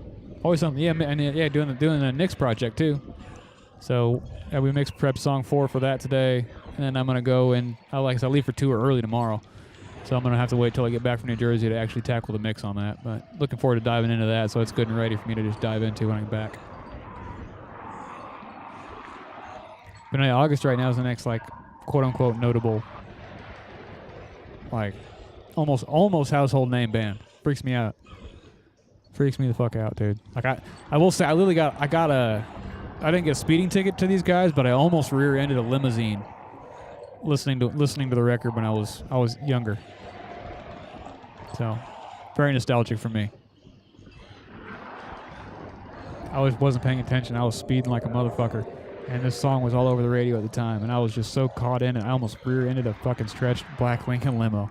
Always something. Yeah, and yeah, doing a Nick's project too. So yeah, we mixed prep song 4 for that today. And then I'm gonna go and I leave for tour early tomorrow. So I'm going to have to wait till I get back from New Jersey to actually tackle the mix on that. But looking forward to diving into that, so it's good and ready for me to just dive into when I get back. But anyway, August right now is the next, like, quote-unquote notable, like, almost household name band. Freaks me out. Freaks me the fuck out, dude. Like, I will say, I didn't get a speeding ticket to these guys, but I almost rear-ended a limousine listening to the record when I was younger. So, very nostalgic for me. I wasn't paying attention. I was speeding like a motherfucker. And this song was all over the radio at the time. And I was just so caught in it. I almost rear-ended a fucking stretched black Lincoln limo.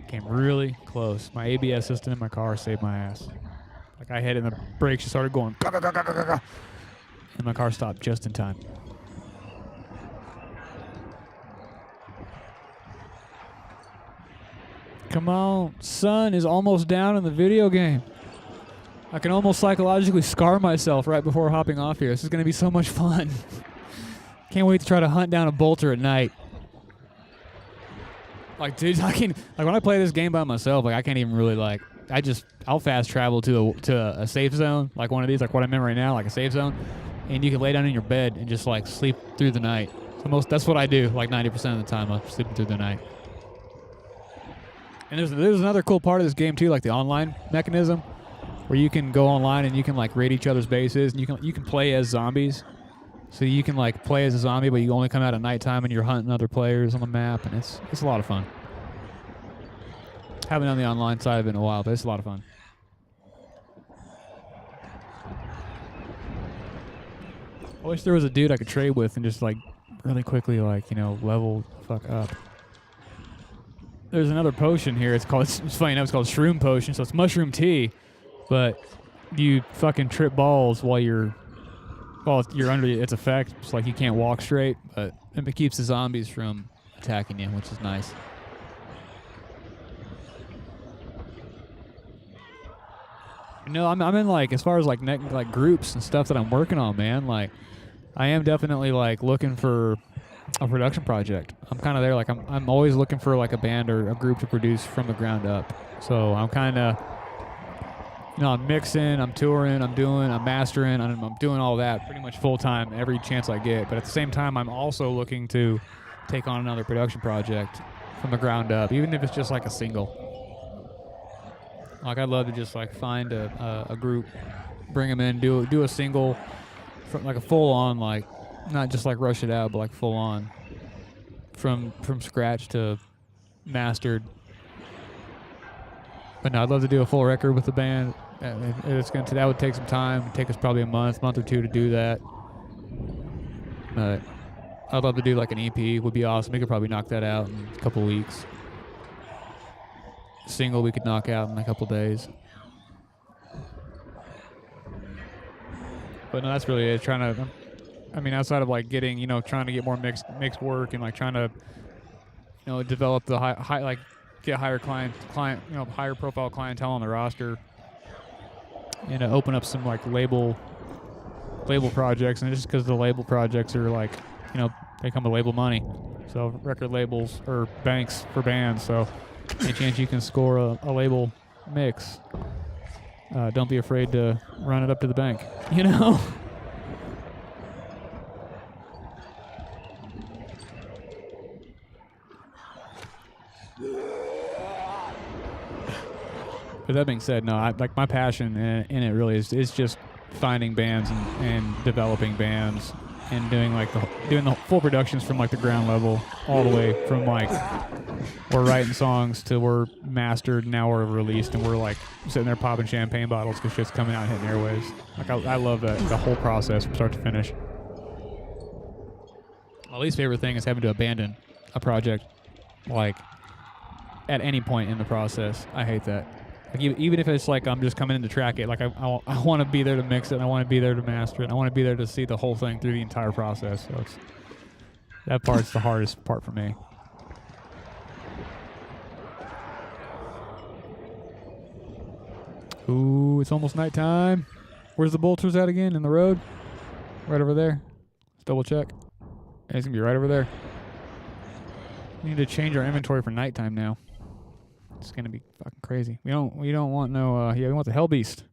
Came really close. My ABS system in my car saved my ass. Like I hit in the brakes, just started going. And my car stopped just in time. Come on, sun is almost down in the video game. I can almost psychologically scar myself right before hopping off here. This is going to be so much fun. Can't wait to try to hunt down a bolter at night. Like, dude, when I play this game by myself, like, I can't even really, like, I'll fast travel to a safe zone, like one of these, like what I'm in right now, like a safe zone, and you can lay down in your bed and just, like, sleep through the night. So that's what I do, like, 90% of the time, I'm sleeping through the night. And there's another cool part of this game too, like the online mechanism, where you can go online and you can like raid each other's bases, and you can play as zombies. So you can like play as a zombie, but you only come out at nighttime and you're hunting other players on the map, and it's a lot of fun. Haven't done the online side of it in a while, but it's a lot of fun. I wish there was a dude I could trade with and just like really quickly like, you know, level the fuck up. There's another potion here. It's funny enough, it's called Shroom Potion. So it's mushroom tea, but you fucking trip balls while you're under its effect. It's like you can't walk straight, but it keeps the zombies from attacking you, which is nice. No, I'm in like as far as like groups and stuff that I'm working on, man. Like, I am definitely like looking for a production project. I'm kind of there. Like, I'm always looking for like a band or a group to produce from the ground up. So I'm kind of, you know, I'm mixing, I'm touring, I'm mastering, I'm doing all that pretty much full time every chance I get. But at the same time, I'm also looking to take on another production project from the ground up, even if it's just like a single. Like, I'd love to just like find a group, bring them in, do a single, like a full on, like not just like rush it out, but like full on, from scratch to mastered. But no, I'd love to do a full record with the band. That would take some time. It'd take us probably a month or two to do that. But I'd love to do like an EP. Would be awesome. We could probably knock that out in a couple weeks. Single we could knock out in a couple days. But no, that's really it. Outside of like getting, you know, trying to get more mixed work and like trying to, you know, develop the high like get higher client, you know, higher profile clientele on the roster, and open up some like label projects. And just because the label projects are like, you know, they come with label money, so record labels or banks for bands. So any chance you can score a label mix, don't be afraid to run it up to the bank, you know? But that being said, no, like my passion in it really is just finding bands and developing bands and doing the full productions from like the ground level all the way from like we're writing songs to we're mastered, now we're released, and we're like sitting there popping champagne bottles because shit's coming out and hitting airwaves. Like I love the whole process from start to finish. My least favorite thing is having to abandon a project like at any point in the process. I hate that. Like even if it's like I'm just coming in to track it, like I want to be there to mix it, and I want to be there to master it, and I want to be there to see the whole thing through the entire process. So that part's the hardest part for me. Ooh, it's almost nighttime. Where's the bolters at again? In the road? Right over there. Let's double check. Yeah, it's gonna be right over there. We need to change our inventory for nighttime now. It's gonna be fucking crazy. We don't want no we want the Hell Beast.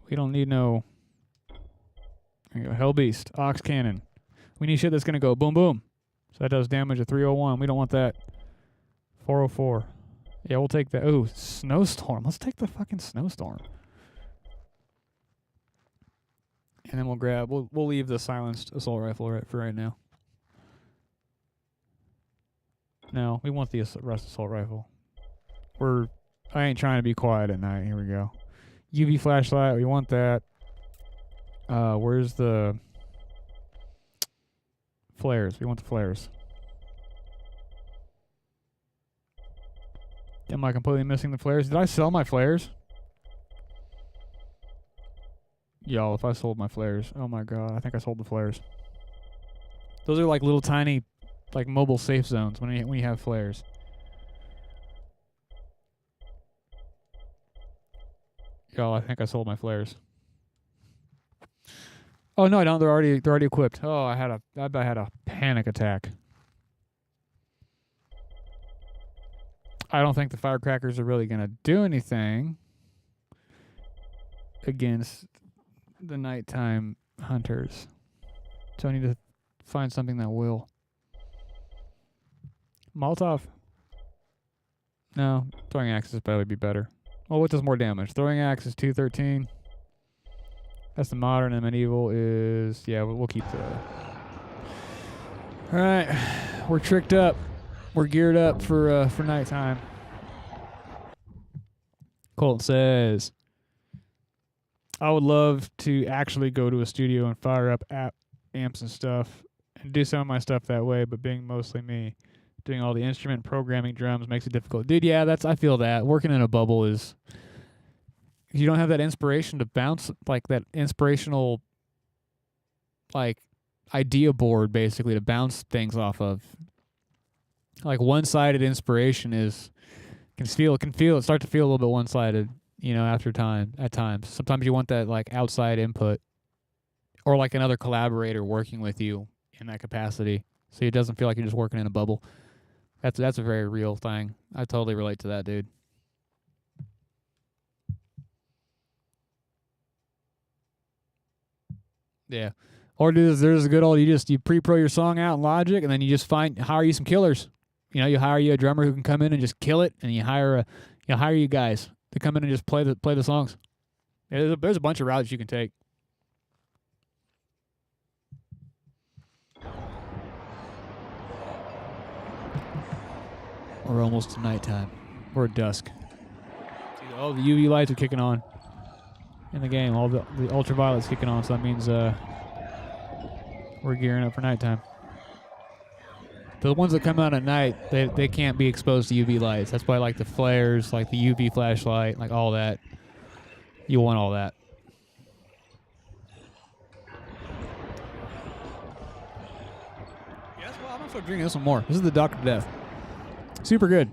We don't need no there you go, Hell Beast, Ox Cannon. We need shit that's gonna go boom boom. So that does damage at 301. We don't want that. 404. Yeah, we'll take that. Ooh, Snowstorm. Let's take the fucking Snowstorm. And then we'll leave the silenced assault rifle for right now. No, we want the rust assault rifle. I ain't trying to be quiet at night. Here we go. UV flashlight, we want that. Where's the flares? We want the flares. Am I completely missing the flares? Did I sell my flares? Y'all, if I sold my flares. Oh my god, I think I sold the flares. Those are like little tiny, like mobile safe zones when you have flares. Y'all, I think I sold my flares. Oh no, I don't. They're already equipped. Oh, I had a panic attack. I don't think the firecrackers are really gonna do anything against the nighttime hunters. So I need to find something that will. Molotov. No, throwing axe would probably be better. Oh, what does more damage? Throwing axe is 213. That's the modern, and medieval is we'll keep the. All right, we're tricked up. We're geared up for nighttime. Colt says, I would love to actually go to a studio and fire up amps and stuff and do some of my stuff that way, but being mostly me, doing all the instrument programming drums makes it difficult. Dude, yeah, I feel that. Working in a bubble is, you don't have that inspiration to bounce, like that inspirational, like, idea board basically to bounce things off of. Like one-sided inspiration can start to feel a little bit one-sided, at times. Sometimes you want that like outside input or like another collaborator working with you in that capacity, so it doesn't feel like you're just working in a bubble. That's a very real thing. I totally relate to that, dude. Yeah. Or there's a good old, you pre-pro your song out in Logic, and then you just hire you some killers. You hire you a drummer who can come in and just kill it, and you hire you guys to come in and just play the songs. Yeah, there's a bunch of routes you can take. We're almost to nighttime. We're at dusk. Oh, the UV lights are kicking on in the game. All the ultraviolet's kicking on, so that means we're gearing up for nighttime. The ones that come out at night, they can't be exposed to UV lights. That's why, like the flares, like the UV flashlight, like all that. You want all that. Yeah, I'm gonna start drinking this one more. This is the Dr. Death. Super good.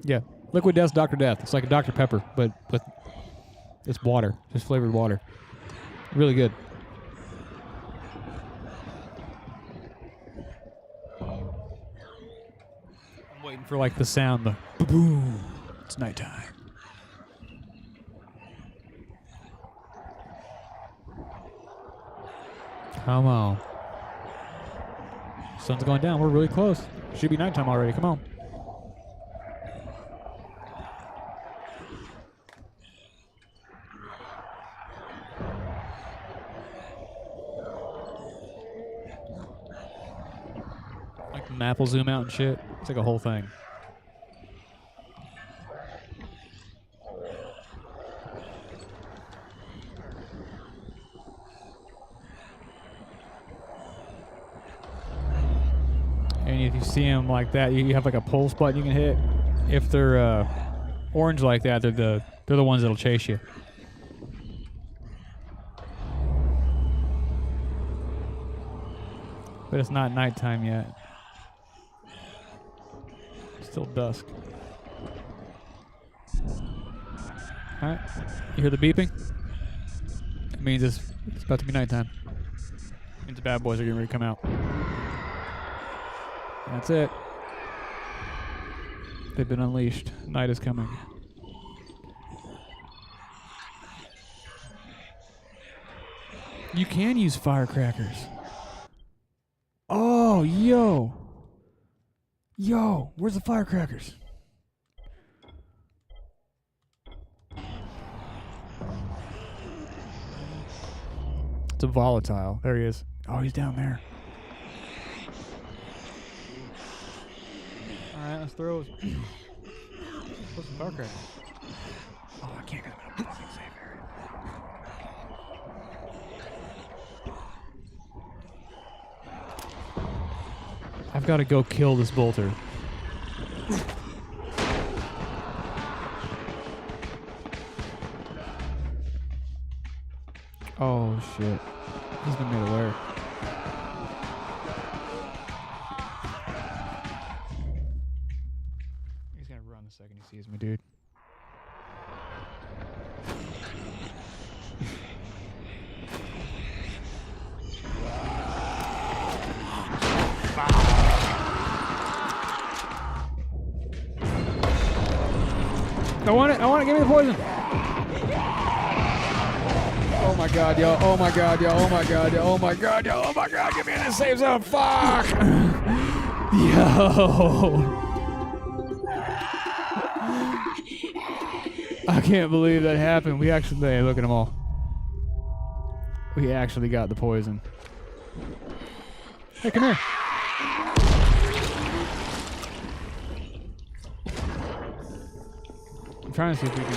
Yeah, Liquid Death's Dr. Death. It's like a Dr. Pepper, but it's water, just flavored water. Really good. I'm waiting for like the sound, the boom. It's nighttime. Come on. Sun's going down. We're really close. Should be nighttime already. Come on. Like the map will zoom out and shit. It's like a whole thing. And if you see them like that, you have like a pulse button you can hit. If they're orange like that, they're the ones that'll chase you. But it's not nighttime yet. It's still dusk. Alright. You hear the beeping? It means it's about to be nighttime. It means the bad boys are getting ready to come out. That's it. They've been unleashed. Night is coming. You can use firecrackers. Oh, yo. Yo, where's the firecrackers? It's a volatile. There he is. Oh, he's down there. Alright, let's throw some firecrackers. Oh, I can't get him in a fucking safe area. I've got to go kill this bolter. Oh shit. He's been made aware. He's gonna run the second he sees me, dude. I want it, give me the poison. Oh my god, yo, oh my god, yo, oh my god, yo, oh my god, yo, oh my god, get me in the safe zone, fuck! Yo! I can't believe that happened. We actually, hey, look at them all. We actually got the poison. Hey, come here. I'm trying to see if we can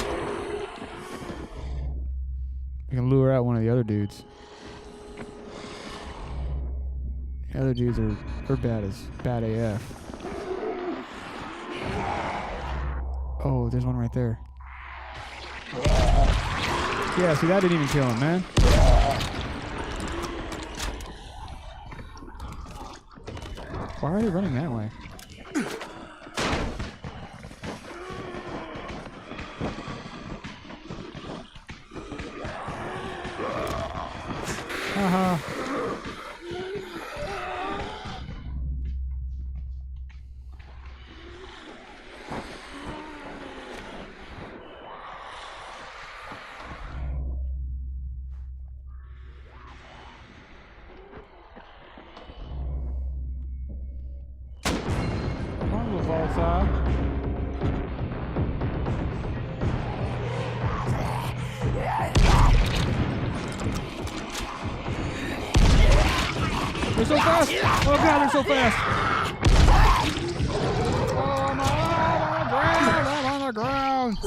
I can lure out one of the other dudes. The other dudes are bad AF. Oh, there's one right there. Yeah, see, that didn't even kill him, man. Why are they running that way? Haha. Come on, little volatile. They're so fast! Oh god, they're so fast! Oh, I'm on the ground!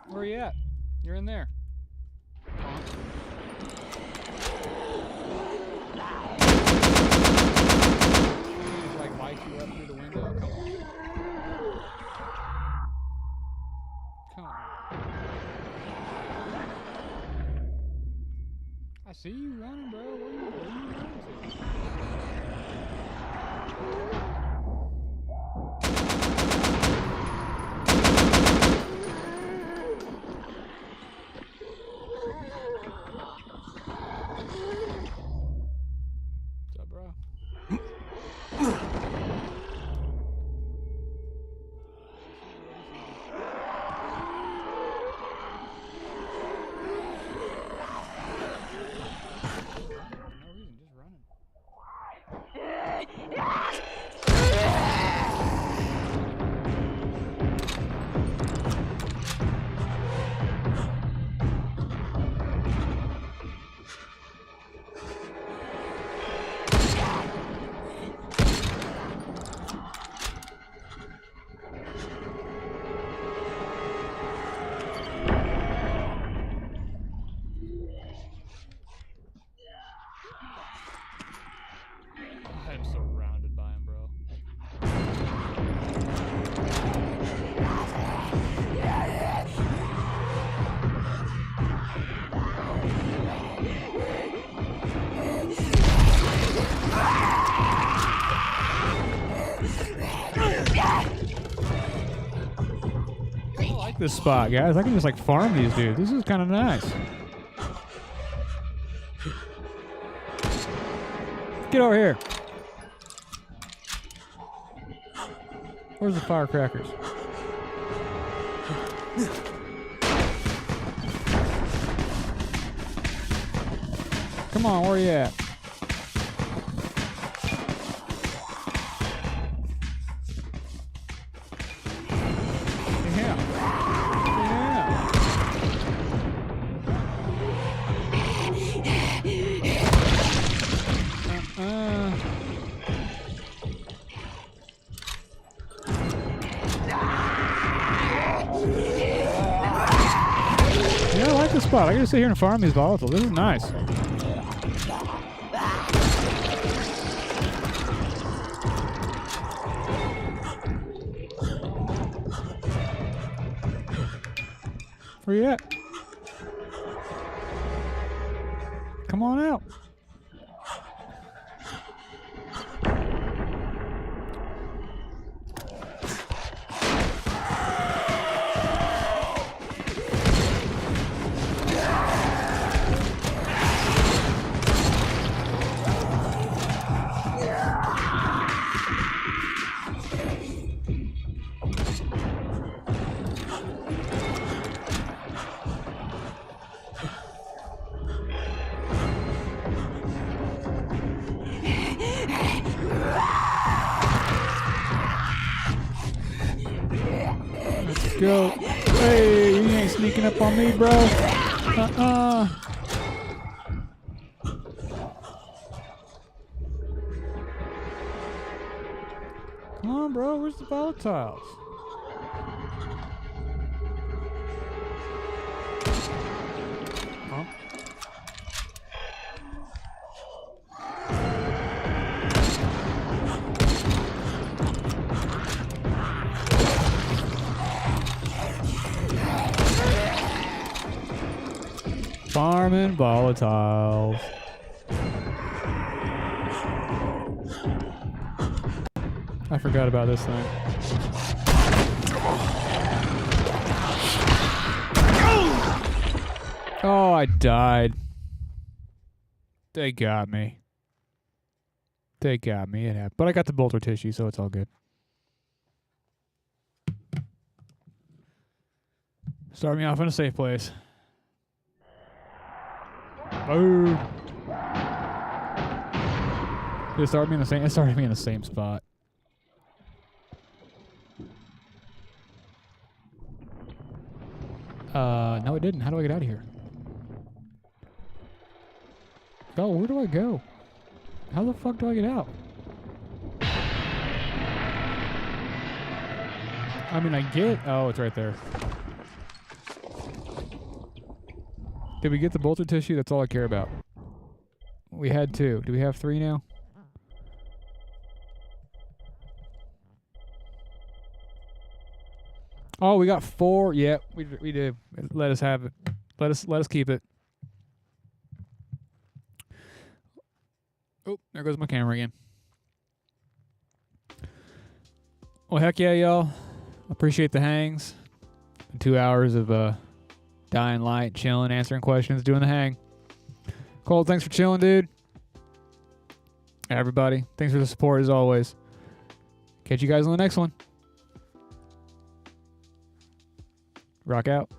Where are you at? You're in there. Just like light you up through the window. Come on. I see you running, bro. Where are you running to? What's up, bro? I'm surrounded by him, bro. I like this spot, guys. I can just like farm these dudes. This is kind of nice. Get over here. Where's the firecrackers? Come on, where you at? Yeah. Yeah, I like this spot. I gotta sit here and farm these volatiles. This is nice. Where you at? Come on out. Go. Hey, you ain't sneaking up on me, bro. Come on, bro. Where's the volatiles? Farming volatiles. I forgot about this thing. Oh, I died. They got me. They got me. It happened. But I got the bolter tissue, so it's all good. Start me off in a safe place. Oh. It started me in the same spot. No, it didn't. How do I get out of here? Oh, where do I go? How the fuck do I get out? I mean, I get... Oh, it's right there. Did we get the bolter tissue? That's all I care about. We had 2. Do we have 3 now? Oh, we got 4. Yep, we did. Let us have it. Let us keep it. Oh, there goes my camera again. Well, heck yeah, y'all. Appreciate the hangs. 2 hours of dying light, chilling, answering questions, doing the hang. Cole, thanks for chilling, dude. Everybody, thanks for the support as always. Catch you guys on the next one. Rock out.